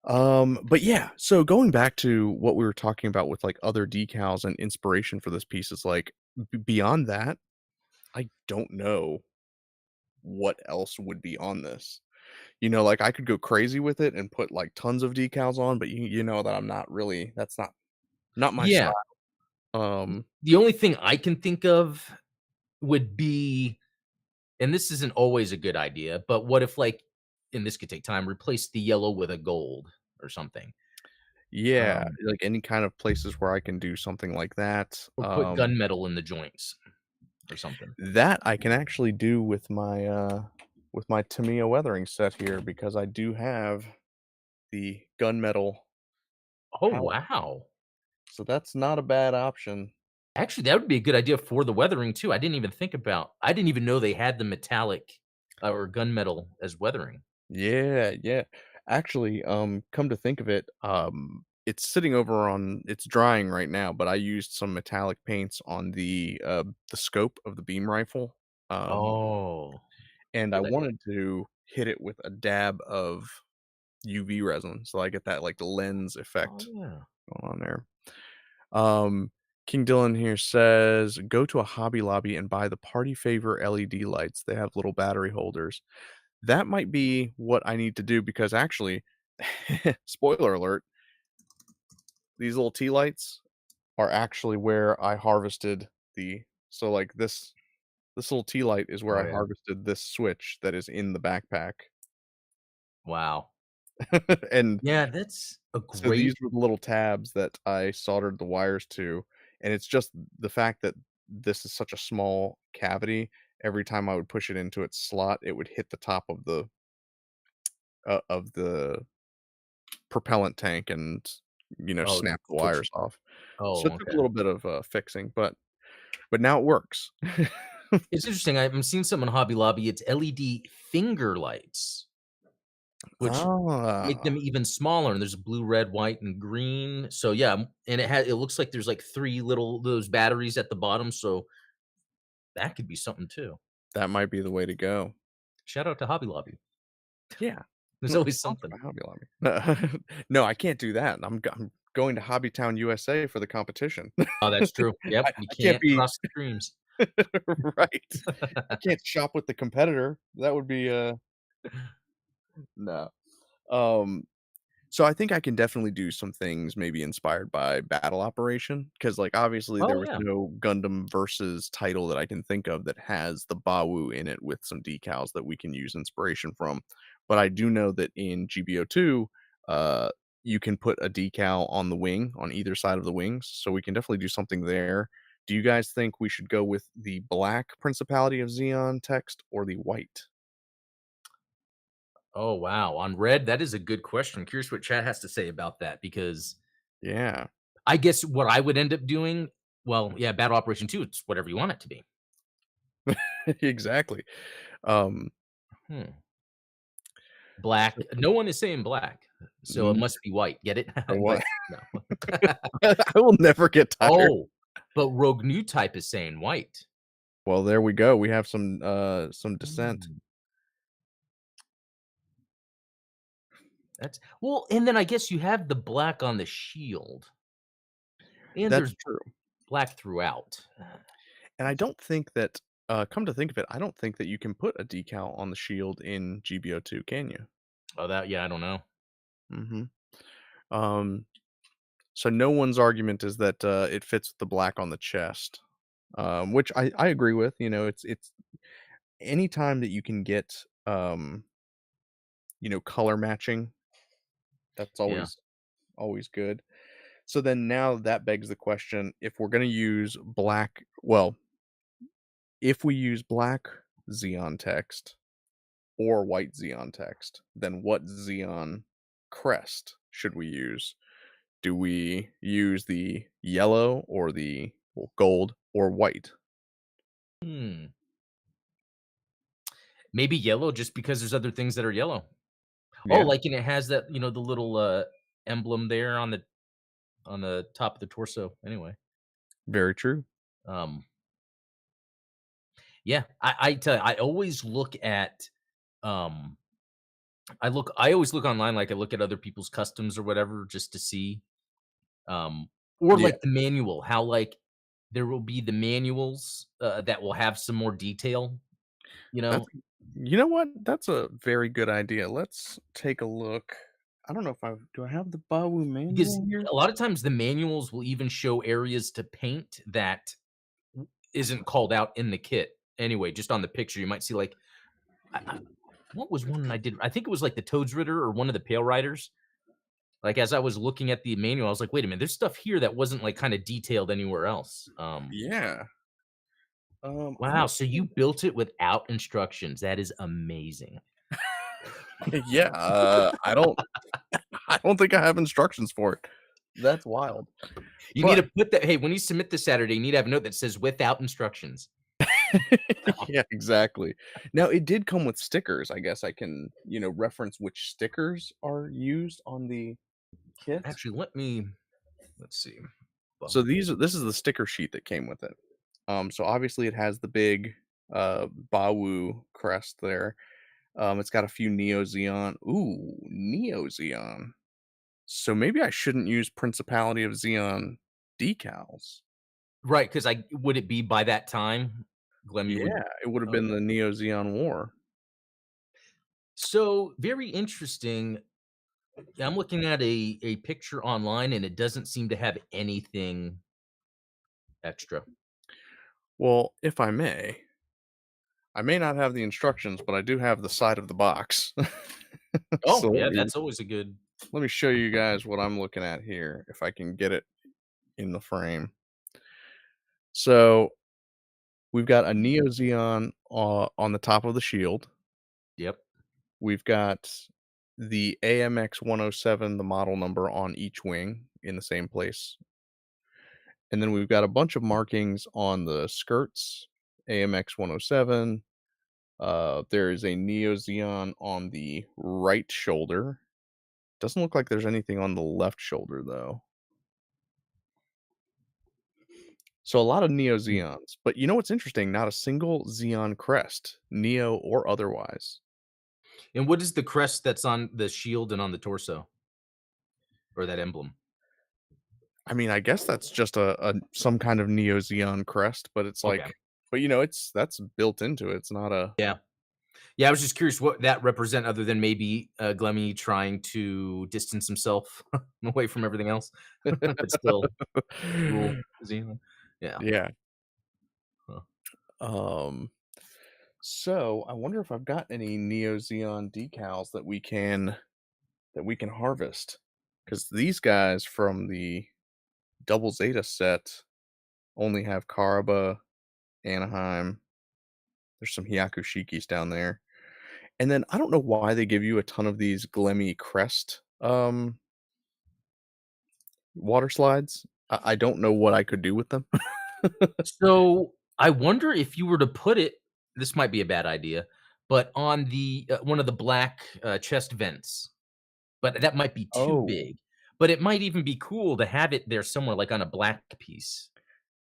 But yeah, so going back to what we were talking about with, like, other decals and inspiration for this piece is, like, beyond that, I don't know what else would be on this. You know, like, I could go crazy with it and put, like, tons of decals on, but you know that I'm not really that's not my Yeah. style. Um, The only thing I can think of would be, and this isn't always a good idea, but what if, like, and this could take time, replace the yellow with a gold or something? yeah, Um, like, any kind of places where I can do something like that. or put gunmetal in the joints or something. That I can actually do with my Tamiya weathering set here because I do have the gunmetal Oh, palette, wow. so that's not a bad option. Actually, that would be a good idea for the weathering too. I didn't even know they had the metallic, or gunmetal as weathering. Yeah, yeah. Actually, come to think of it, it's sitting over on it's drying right now, but I used some metallic paints on the scope of the beam rifle, um, Oh, and I good idea. wanted to hit it with a dab of UV resin, so I get that, like, lens Oh, effect yeah. going on there. Um, King Dylan here says, "Go to a Hobby Lobby and buy the party favor LED lights. They have little battery holders." That might be what I need to do because actually, spoiler alert, these little tea lights are actually where I harvested the so, like, this little tea light is where Oh, I yeah. harvested this switch that is in the backpack. Wow. And Yeah, that's a so these great. were the little tabs that I soldered the wires to, and it's just the fact that this is such a small cavity, every time I would push it into its slot, it would hit the top of the propellant tank and, Oh, snap the twitch. wires off. So Oh, it took a okay. little bit of, fixing, but now it works. It's interesting, I'm seeing some on Hobby Lobby, it's LED finger lights, which make Ah, them even smaller, and there's blue, red, white, and green. So, yeah, and it looks like there's, like, 3 little those batteries at the bottom, so that could be something too. that might be the way to go. Shout out to Hobby Lobby. Yeah. There's Not always sponsored something. by Hobby Lobby. No, I can't do that. I'm going to Hobbytown USA for the competition. Oh, that's true. Yep, you I can't can't be cross the streams. right. I can't shop with the competitor. That would be, no. Um, so I think I can definitely do some things maybe inspired by Battle Operation because, like, obviously there Oh, was yeah. no Gundam Versus title that I can think of that has the Bawoo in it with some decals that we can use inspiration from. But I do know that in GBO2, uh, you can put a decal on the wing, on either side of the wings, so we can definitely do something there. Do you guys think we should go with the black Principality of Xeon text or the white? Oh, wow. On red, that is a good question. I'm curious what chat has to say about that because Yeah, I guess what I would end up doing, well, yeah, Battle Operation 2, it's whatever you want it to be. exactly. Um, Hmm. Black. No one is saying black. So it Mm, must be white. Get it? so But what? no. I will never get tired. Oh, but Rogue New Type is saying white. Well, there we go. We have some dissent. Mm, that's well, and then I guess you have the black on the shield, and That's there's true. black throughout. And I don't think that come to think of it, I don't think that you can put a decal on the shield in GBO2, can you? Oh, that yeah, I don't know. Mhm. Um, so no one's argument is that, it fits the black on the chest, which I agree with, it's anytime that you can get, color matching, that's Yeah. always good. So then now that begs the question, if we're gonna use black well, if we use black Xeon text or white Xeon text, then what Xeon crest should we use? Do we use the yellow or the gold or white? Hmm. Maybe yellow just because there's other things that are yellow. Oh, Yeah, like, and it has that, the little, emblem there on the top of the torso anyway. very true. Um, yeah, I tell you, I always look at, um I always look online, like, I look at other people's customs or whatever just to see, or, Yeah, like, the manual, how, like, there will be the manuals, that will have some more detail, you that's know? you know what? That's a very good idea. Let's take a look. I don't know if I have the Bawoo Because manual here? a lot of times the manuals will even show areas to paint that isn't called out in the kit. Anyway, just on the picture, you might see, like, I what was one I did? I think it was, like, the Toads Ritter or one of the Pale Riders. Like, as I was looking at the manual, I was like, "Wait a minute, there's stuff here that wasn't, like, kinda detailed anywhere else." Yeah. I'm Wow, so you looking built it without instructions. That is amazing. yeah, I don't think I have instructions for it. That's wild. You need But to put that hey, when you submit this Saturday, you need to have a note that says "without instructions." yeah, exactly. Now it did come with stickers. I guess I can, reference which stickers are used on the kit. Actually, let's see. So Well, this is the sticker sheet that came with it. So obviously it has the big Bawoo crest there. It's got a few Neo Xeon. Ooh, Neo Xeon. So maybe I shouldn't use Principality of Xeon decals. right, 'cause I would it be by that time, Glemmy would Yeah, it would have been okay. the Neo Xeon War. So, very interesting. I'm looking at a picture online, and it doesn't seem to have anything extra. Well, if I may not have the instructions, but I do have the side of the box. Oh, So yeah, that's always a good let me show you guys what I'm looking at here, if I can get it in the frame. So we've got a Neo Xeon on the top of the shield. yep. We've got the AMX 107, the model number on each wing in the same place. And then we've got a bunch of markings on the skirts, AMX 107. There is a Neo Xeon on the right shoulder. Doesn't look like there's anything on the left shoulder though. So a lot of Neo Mm. Xeons. But you know what's interesting? Not a single Xeon crest, Neo or otherwise. And what is the crest that's on the shield and on the torso? Or that emblem? I mean, I guess that's just a some kind of Neo Xeon crest, but it's Okay. like it's that's built into it. It's not a Yeah. Yeah, I was just curious what that represent other than maybe, Glemmy trying to distance himself away from everything else, but still rule Zealand. Yeah. Yeah. Huh. Um so I wonder if I've got any Neo Xeon decals that we can harvest. Because these guys from the Double Zeta set only have Karaba, Anaheim. There's some Hyakushikis down there. And then I don't know why they give you a ton of these Glemmy Crest water slides. I don't know what I could do with them. So, I wonder if you were to put it this might be a bad idea, but on the, one of the black, chest vents. but that might be too Oh, big. But it might even be cool to have it there somewhere, like, on a black piece.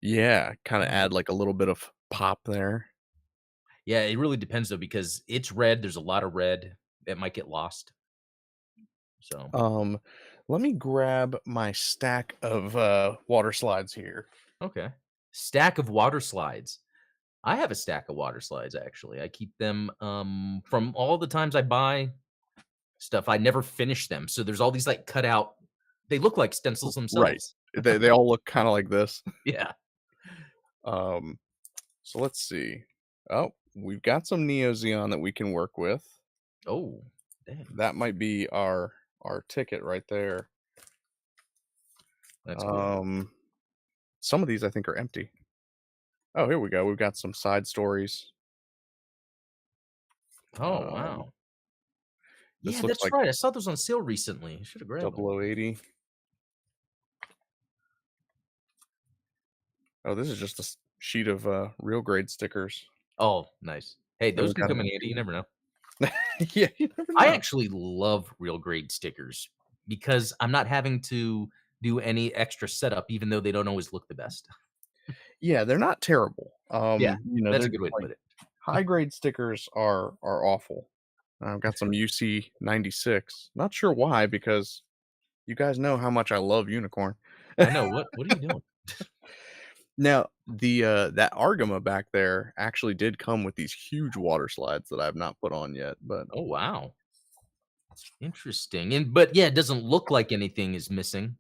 yeah, kinda Yeah. add, like, a little bit of pop there. Yeah, it really depends, though, because it's red, there's a lot of red, it might get lost, so Um, Let me grab my stack of, water slides here. okay. Stack of water slides. I have a stack of water slides, actually. I keep them, from all the times I buy stuff, I never finish them, so there's all these, like, cut out they look like stencils Right. themselves. They all look kinda like this. Yeah. Um, so let's see. Oh, we've got some Neo Xeon that we can work with. Oh, dang. That might be our ticket right there. That's cool. Um, some of these I think are empty. Oh, here we go. We've got some side stories. Oh, Um, wow. Yeah, this looks that's like right, I saw those on sale recently. I should have grabbed them. 0080. Oh, this is just a sheet of real grade stickers. Oh, nice. Hey, Then those we've can got come an in handy, you empty. never know. Yeah, you never I know. actually love real grade stickers because I'm not having to do any extra setup, even though they don't always look the best. Yeah, they're not terrible. Yeah, that's They're a good just way to like put it. high grade stickers are awful. I've got some UC 96. Not sure why, because you guys know how much I love unicorn. I know, what are you doing? Now, that Argama back there actually did come with these huge water slides that I've not put on yet, but Oh, wow. Interesting, and but, yeah, it doesn't look like anything is missing,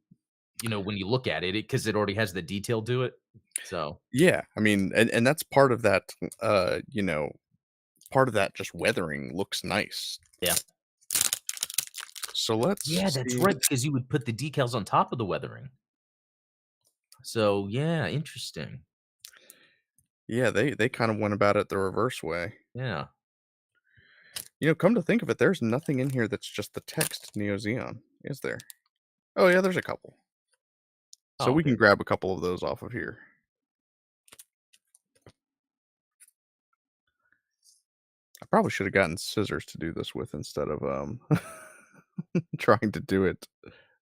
when you look at it, because it already has the detail to it, so yeah, I mean, and that's part of that, part of that just weathering looks nice. yeah. So let's Yeah, that's see. right, because you would put the decals on top of the weathering. So, yeah, interesting. Yeah, they kind of went about it the reverse way. Yeah. Come to think of it, there's nothing in here that's just the text Neo Xeon, is there? Oh yeah, there's a couple. So Oh, we okay. can grab a couple of those off of here. I probably should have gotten scissors to do this with instead of trying to do it.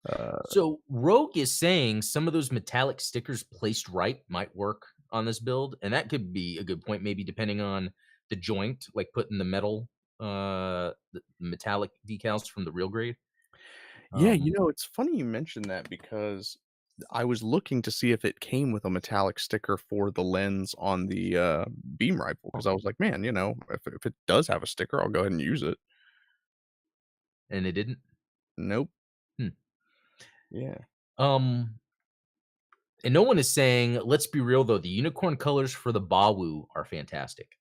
Uh, So Rogue is saying some of those metallic stickers placed right might work on this build, and that could be a good point, maybe depending on the joint, like putting the the metallic decals from the real grade. yeah, Um, it's funny you mentioned that because I was looking to see if it came with a metallic sticker for the lens on the beam rifle because I was like, man, if it does have a sticker, I'll go ahead and use it. and it didn't. Nope. Hmm. Yeah. Um, and no one is saying, let's be real though, the unicorn colors for the Bawoo are fantastic.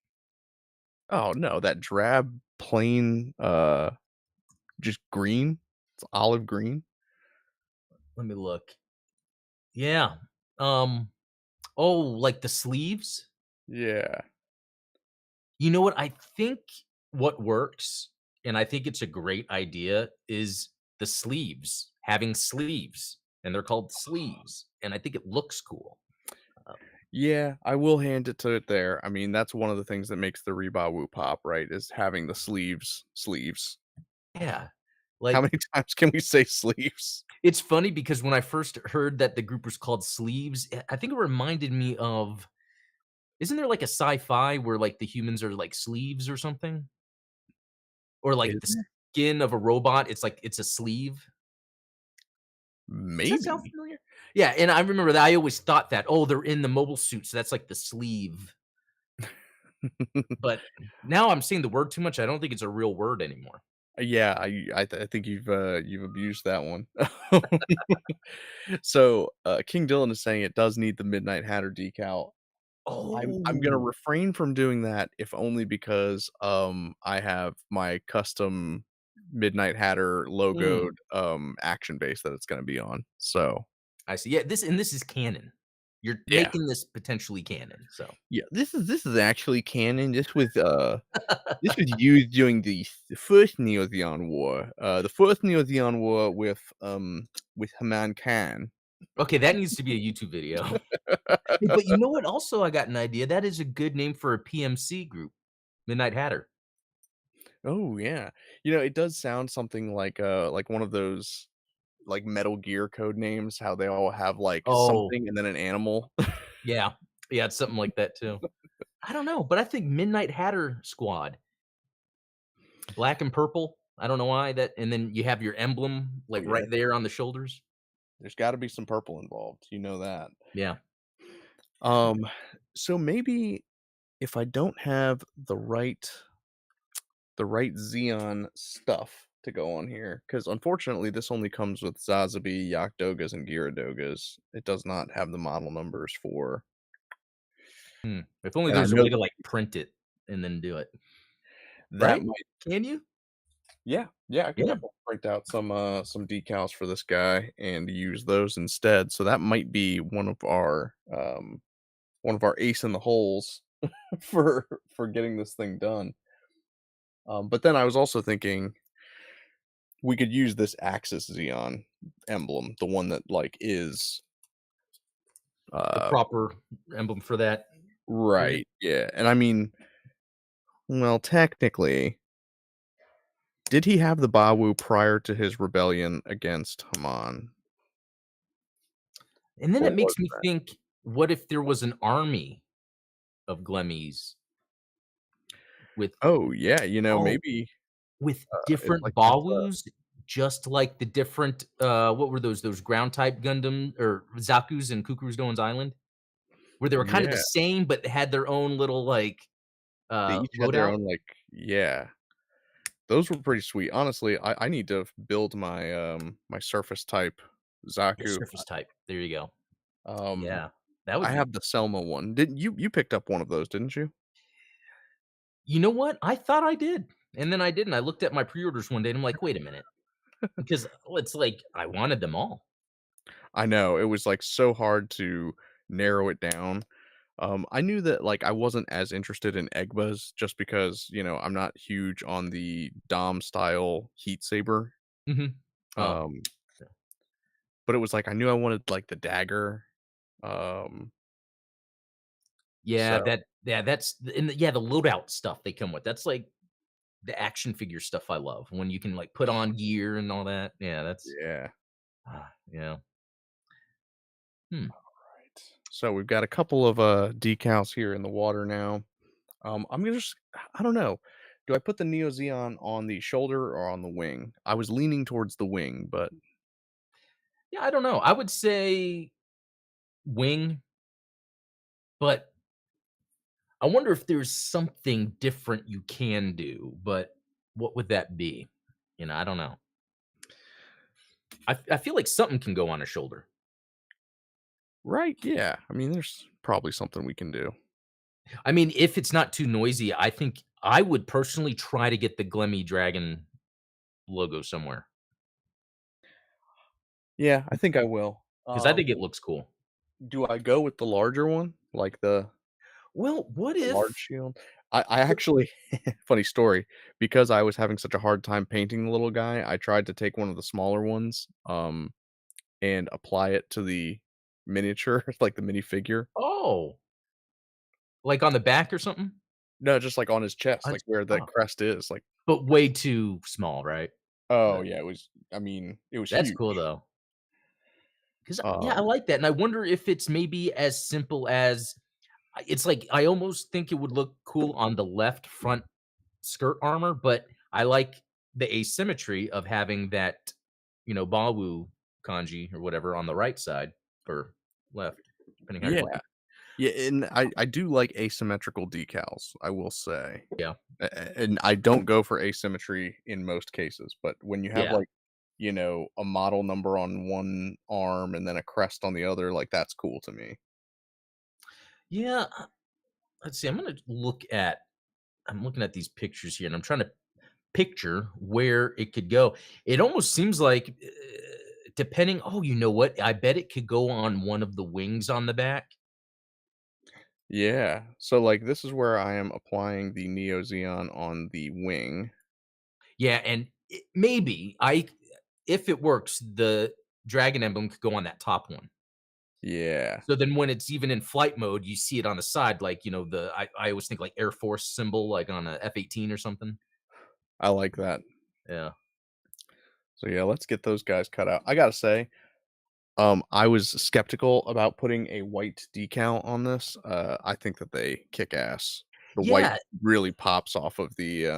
Oh no, that drab, plain, just green. It's olive green. Let me look. Yeah. Um, oh, like the sleeves? Yeah. You know what? I think what works, and I think it's a great idea, is the sleeves, having sleeves, and they're called sleeves, and I think it looks cool. Uh, Yeah, I will hand it to it there. I mean, that's one of the things that makes the Reebok pop, right? Is having the sleeves. yeah, How like many times can we say sleeves? it's funny because when I first heard that the group was called Sleeves, I think it reminded me of isn't there like a sci-fi where like the humans are like sleeves or something? Or like Is the there? skin of a robot, it's like it's a sleeve? Does that sound Maybe. familiar? Yeah, and I remember that I always thought that, "Oh, they're in the mobile suit, so that's like the sleeve." But now I'm seeing the word too much, I don't think it's a real word anymore. Yeah, I think you've abused that one. So, King Dylan is saying it does need the Midnight Hatter decal. I'm gonna Oh. refrain from doing that if only because, I have my custom Midnight Hatter Mm, logoed, action base that it's gonna be on. So, I see. Yeah, this is canon. You're yeah. making this potentially canon, so Yeah, this is actually canon. This was used during the first Neo-Zeon War. The first Neo-Zeon War with Haman Khan. Okay, that needs to be a YouTube video. Hey, but you know what? Also, I got an idea. That is a good name for a PMC group, Midnight Hatter. Oh, yeah. It does sound something like one of those, like, Metal Gear code names, how they all have, like, Oh, something and then an animal. yeah. Yeah, it's something like that too. I don't know, but I think Midnight Hatter Squad, black and purple, I don't know why that and then you have your emblem, Oh, like, yeah. right there on the shoulders. There's gotta be some purple involved, you know that. Yeah. Um, so maybe if I don't have the right Xeon stuff to go on here, because unfortunately this only comes with Zazabi, Yakdogas, and Gyaradogas. It does not have the model numbers for, Hmm. If only and I there's a know way to, like, print it and then do it. that Right? might. Can you? Yeah, yeah, I can Yeah. definitely print out some decals for this guy and use those instead. So that might be one of our ace in the holes for getting this thing done. But then I was also thinking we could use this Axis Xeon emblem, the one that like is The uh proper emblem for that period. right, yeah. And I mean, well, technically, did he have the Bawoo prior to his rebellion against Haman? And then Or it was makes me that? think, what if there was an army of Glemmies with Oh yeah, oh, maybe with it's different like Bawoos, just like the different, what were those ground type Gundam or Zaku's and Kukuru's Goen's Island? Where they were kind of the yeah, same, but had their own little, like, they each had their loadout? own like yeah. Those were pretty sweet. Honestly, I need to build my surface type Your Zaku. surface type. There you go. Um Yeah. That would I be have the Selma one. Didn't you picked up one of those, didn't you? you know what? I thought I did, and then I didn't. I looked at my pre-orders one day, and I'm like, "Wait a minute," because, it's like I wanted them all. I know, it was, like, so hard to narrow it down. I knew that, like, I wasn't as interested in Egbas just because, I'm not huge on the Dom style heat saber. Mhm. Oh, Um, but it was like I knew I wanted, like, the dagger. Um, yeah, so that's and yeah, the loadout stuff they come with. That's like the action figure stuff I love when you can, like, put on gear and all that. Yeah, that's yeah. yeah. Hmm. Right. So we've got a couple of, decals here in the water now. I'm gonna just I don't know. Do I put the Neo Xeon on the shoulder or on the wing? I was leaning towards the wing, but Yeah, I don't know. I would say wing, but I wonder if there's something different you can do, but what would that be? I don't know. I feel like something can go on a shoulder. right, yeah. I mean, there's probably something we can do. I mean, if it's not too noisy, I think I would personally try to get the Glemmy Dragon logo somewhere Yeah, I think I will. because I think it looks cool. Do I go with the larger one, like Well, what the large if shield? I actually funny story, because I was having such a hard time painting the little guy, I tried to take one of the smaller ones, and apply it to the miniature, like the minifigure. oh, like on the back or something? No, just, like, on his chest, I like, where the oh, crest is, like but way too small, right? oh, The yeah, it was That's cool huge. though. 'Cause yeah, I Um, like that, and I wonder if it's maybe as simple as it's like, I almost think it would look cool on the left front skirt armor, but I like the asymmetry of having that, Bawoo kanji or whatever on the right side or left, depending how you're yeah. looking. Yeah, and I do like asymmetrical decals, I will say. Yeah. And I don't go for asymmetry in most cases, but when you have, Yeah. like, a model number on one arm and then a crest on the other, like, that's cool to me. Yeah, let's see, I'm looking at these pictures here, and I'm trying to picture where it could go. It almost seems like, depending you know what? I bet it could go on one of the wings on the back. Yeah. So, like, this is where I am applying the Neo Xeon on the wing. Yeah, and maybe if it works, the dragon emblem could go on that top one. Yeah. So then when it's even in flight mode, you see it on the side, like, I always think like Air Force symbol, like on a F-18 or something. I like that. Yeah. So yeah, let's get those guys cut out. I gotta say, I was skeptical about putting a white decal on this. I think that they kick ass. The white Yeah, really pops off of the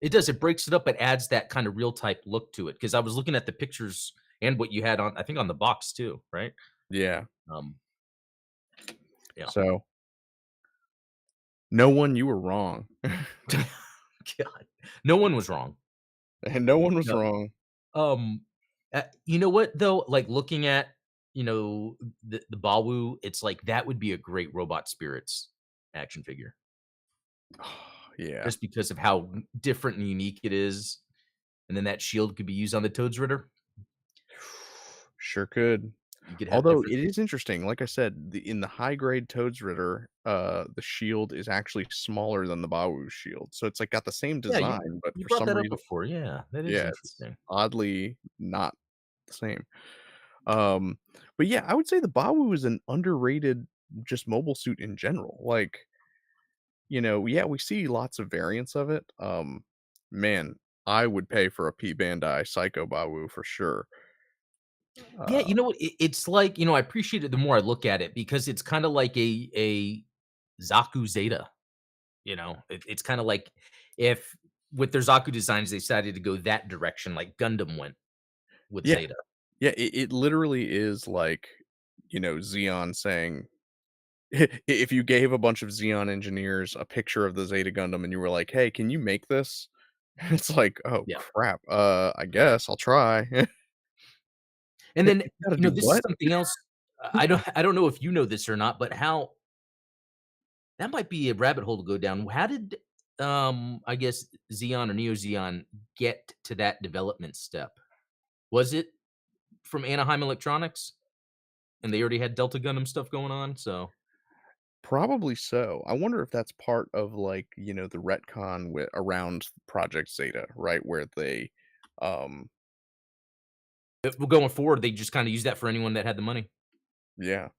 it does, it breaks it up, it adds that kind of real type look to it. Because I was looking at the pictures and what you had on I think on the box too, right? yeah. Um, yeah. So no one, you were wrong, God. No one was wrong. and no one was No. wrong. Um, you know what though? Like looking at, you know, the Bawoo, it's like that would be a great Robot Spirits action figure Yeah, just because of how different and unique it is. And then that shield could be used on the Toads Ritter. sure could. You could have Although different. it is interesting, like I said, in the high grade Toads Ritter, the shield is actually smaller than the Bawoo shield. So it's like got the same Yeah, design, but you for brought some that up reason, before. Yeah, that is yeah, it's interesting. oddly not the same. Um, but yeah, I would say the Bawoo is an underrated just mobile suit in general. Like, yeah, we see lots of variants of it. Man, I would pay for a P Bandai Psycho Bawoo for sure. Yeah, Uh, you know what? It's like, I appreciate it the more I look at it because it's kind of like a Zaku Zeta. It's kind of like if with their Zaku designs they decided to go that direction, like Gundam went with yeah, Zeta. yeah, it literally is like, Xeon saying, if you gave a bunch of Xeon engineers a picture of the Zeta Gundam and you were like, "Hey, can you make this?" It's like, "Oh Yeah. crap. I guess I'll try." And You then, gotta do this is what? something else. I don't know if you know this or not, but how that might be a rabbit hole to go down. How did I guess Xeon or Neo Xeon get to that development step? Was it from Anaheim Electronics? And they already had Delta Gundam stuff going on, so Probably so. I wonder if that's part of, like, the retcon with around Project Zeta, right? Where they, um well, going forward, they just kinda used that for anyone that had the money. yeah,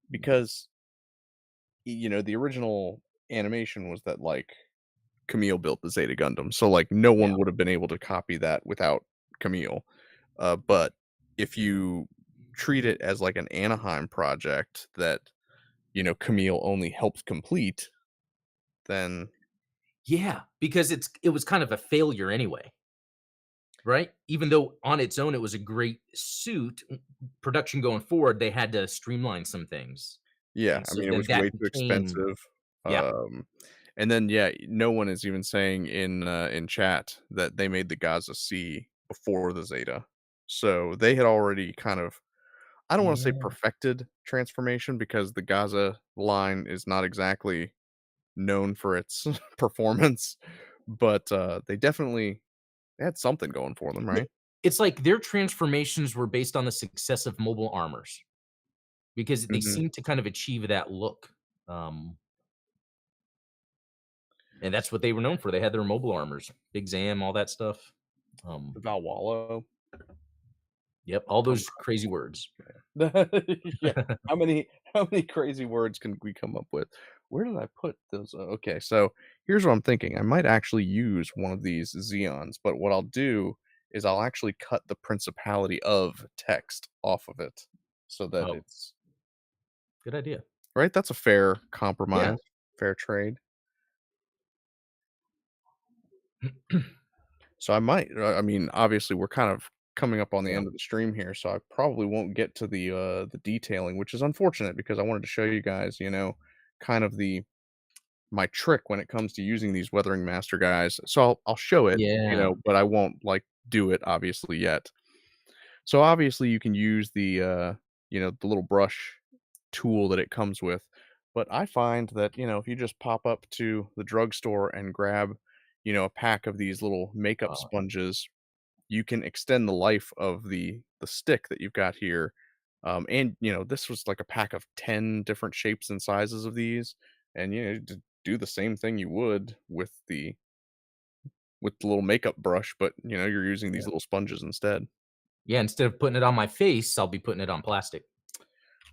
because, the original animation was that, like, Camille built the Zeta Gundam, so, like, no Yeah. one would have been able to copy that without Camille. But if you treat it as, like, an Anaheim project that, Camille only helped complete, then Yeah, because it was kind of a failure anyway, right? Even though on its own it was a great suit, production going forward, they had to streamline some things, yeah, and I so mean, it then was that way too became. expensive, Yeah. and then, yeah, no one is even saying in chat that they made the Gaza C before the Zeta. So, they had already kind of I don't wanna say Yeah. perfected transformation because the Gaza line is not exactly known for its performance, but, they definitely had something going for them, Yeah, right? it's like their transformations were based on the success of mobile armors because they Mhm. seem to kind of achieve that look, um, and that's what they were known for. They had their mobile armors, Big Zam, all that stuff. Um, The Valwalo. yep, all Um, those crazy words. yeah. How many crazy words can we come up with? Where did I put those? Okay, so here's what I'm thinking. I might actually use one of these Xeons, but what I'll do is I'll actually cut the principality of text off of it so that Oh, it's good idea. right. That's a fair Yeah. compromise, fair trade. So I might. I mean, obviously, we're kind of coming up on the Yeah. end of the stream here, so I probably won't get to the detailing, which is unfortunate because I wanted to show you guys, kind of the my trick when it comes to using these Weathering Master guys. So I'll show it, Yeah. but I won't like do it obviously yet. So obviously you can use the little brush tool that it comes with. But I find that, if you just pop up to the drugstore and grab, a pack of these little makeup Wow. sponges, you can extend the life of the stick that you've got here. And this was like a pack of 10 different shapes and sizes of these, and to do the same thing you would with the little makeup brush, but you're using these Yeah. little sponges instead. Yeah, instead of putting it on my face, I'll be putting it on plastic.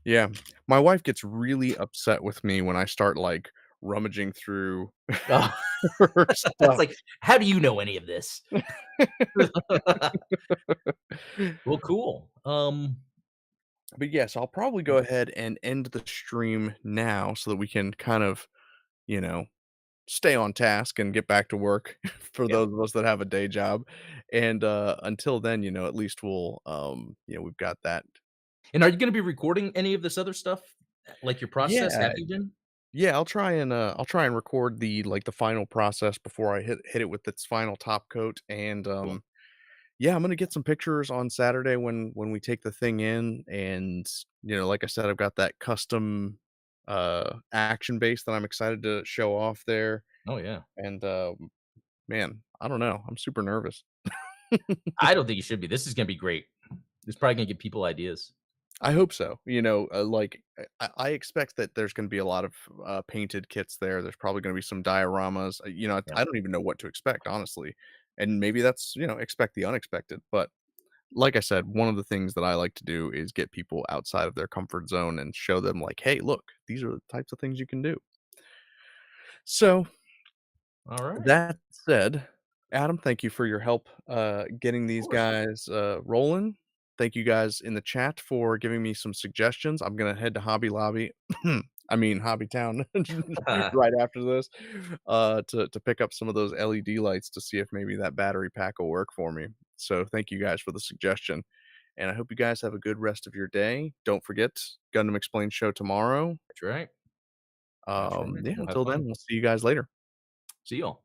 Yeah, my wife gets really upset with me when I start like rummaging through Oh. or It's stuff. like, "How do you know any of this?" Well, cool. But yes, I'll probably go ahead and end the stream now so that we can kind of, you know, stay on task and get back to work for Yeah. those of us that have a day job. And until then, at least we'll we've got that. And are you gonna be recording any of this other stuff? Like your process, Yeah. have you been? Yeah, I'll try and record the final process before I hit it with its final top coat. And Cool. yeah, I'm gonna get some pictures on Saturday when we take the thing in. And like I said, I've got that custom action base that I'm excited to show off there. Oh, yeah. And man, I don't know. I'm super nervous. I don't think you should be. This is gonna be great. It's probably gonna give people ideas. I hope so. I expect that there's going to be a lot of painted kits there. There's probably going to be some dioramas. Yeah. I don't even know what to expect, honestly. And maybe that's expect the unexpected. But like I said, one of the things that I like to do is get people outside of their comfort zone and show them, like, hey, look, these are the types of things you can do. So Alright. that said, Adam, thank you for your help, getting Of these course. guys, rolling. Thank you guys in the chat for giving me some suggestions. I'm gonna head to Hobby Lobby I mean, Hobby Town right after this, to pick up some of those LED lights to see if maybe that battery pack will work for me. So thank you guys for the suggestion, and I hope you guys have a good rest of your day. Don't forget, Gundam Explained show tomorrow. That's right. That's right. Yeah, We'll have until then, fun. we'll see you guys later. See y'all.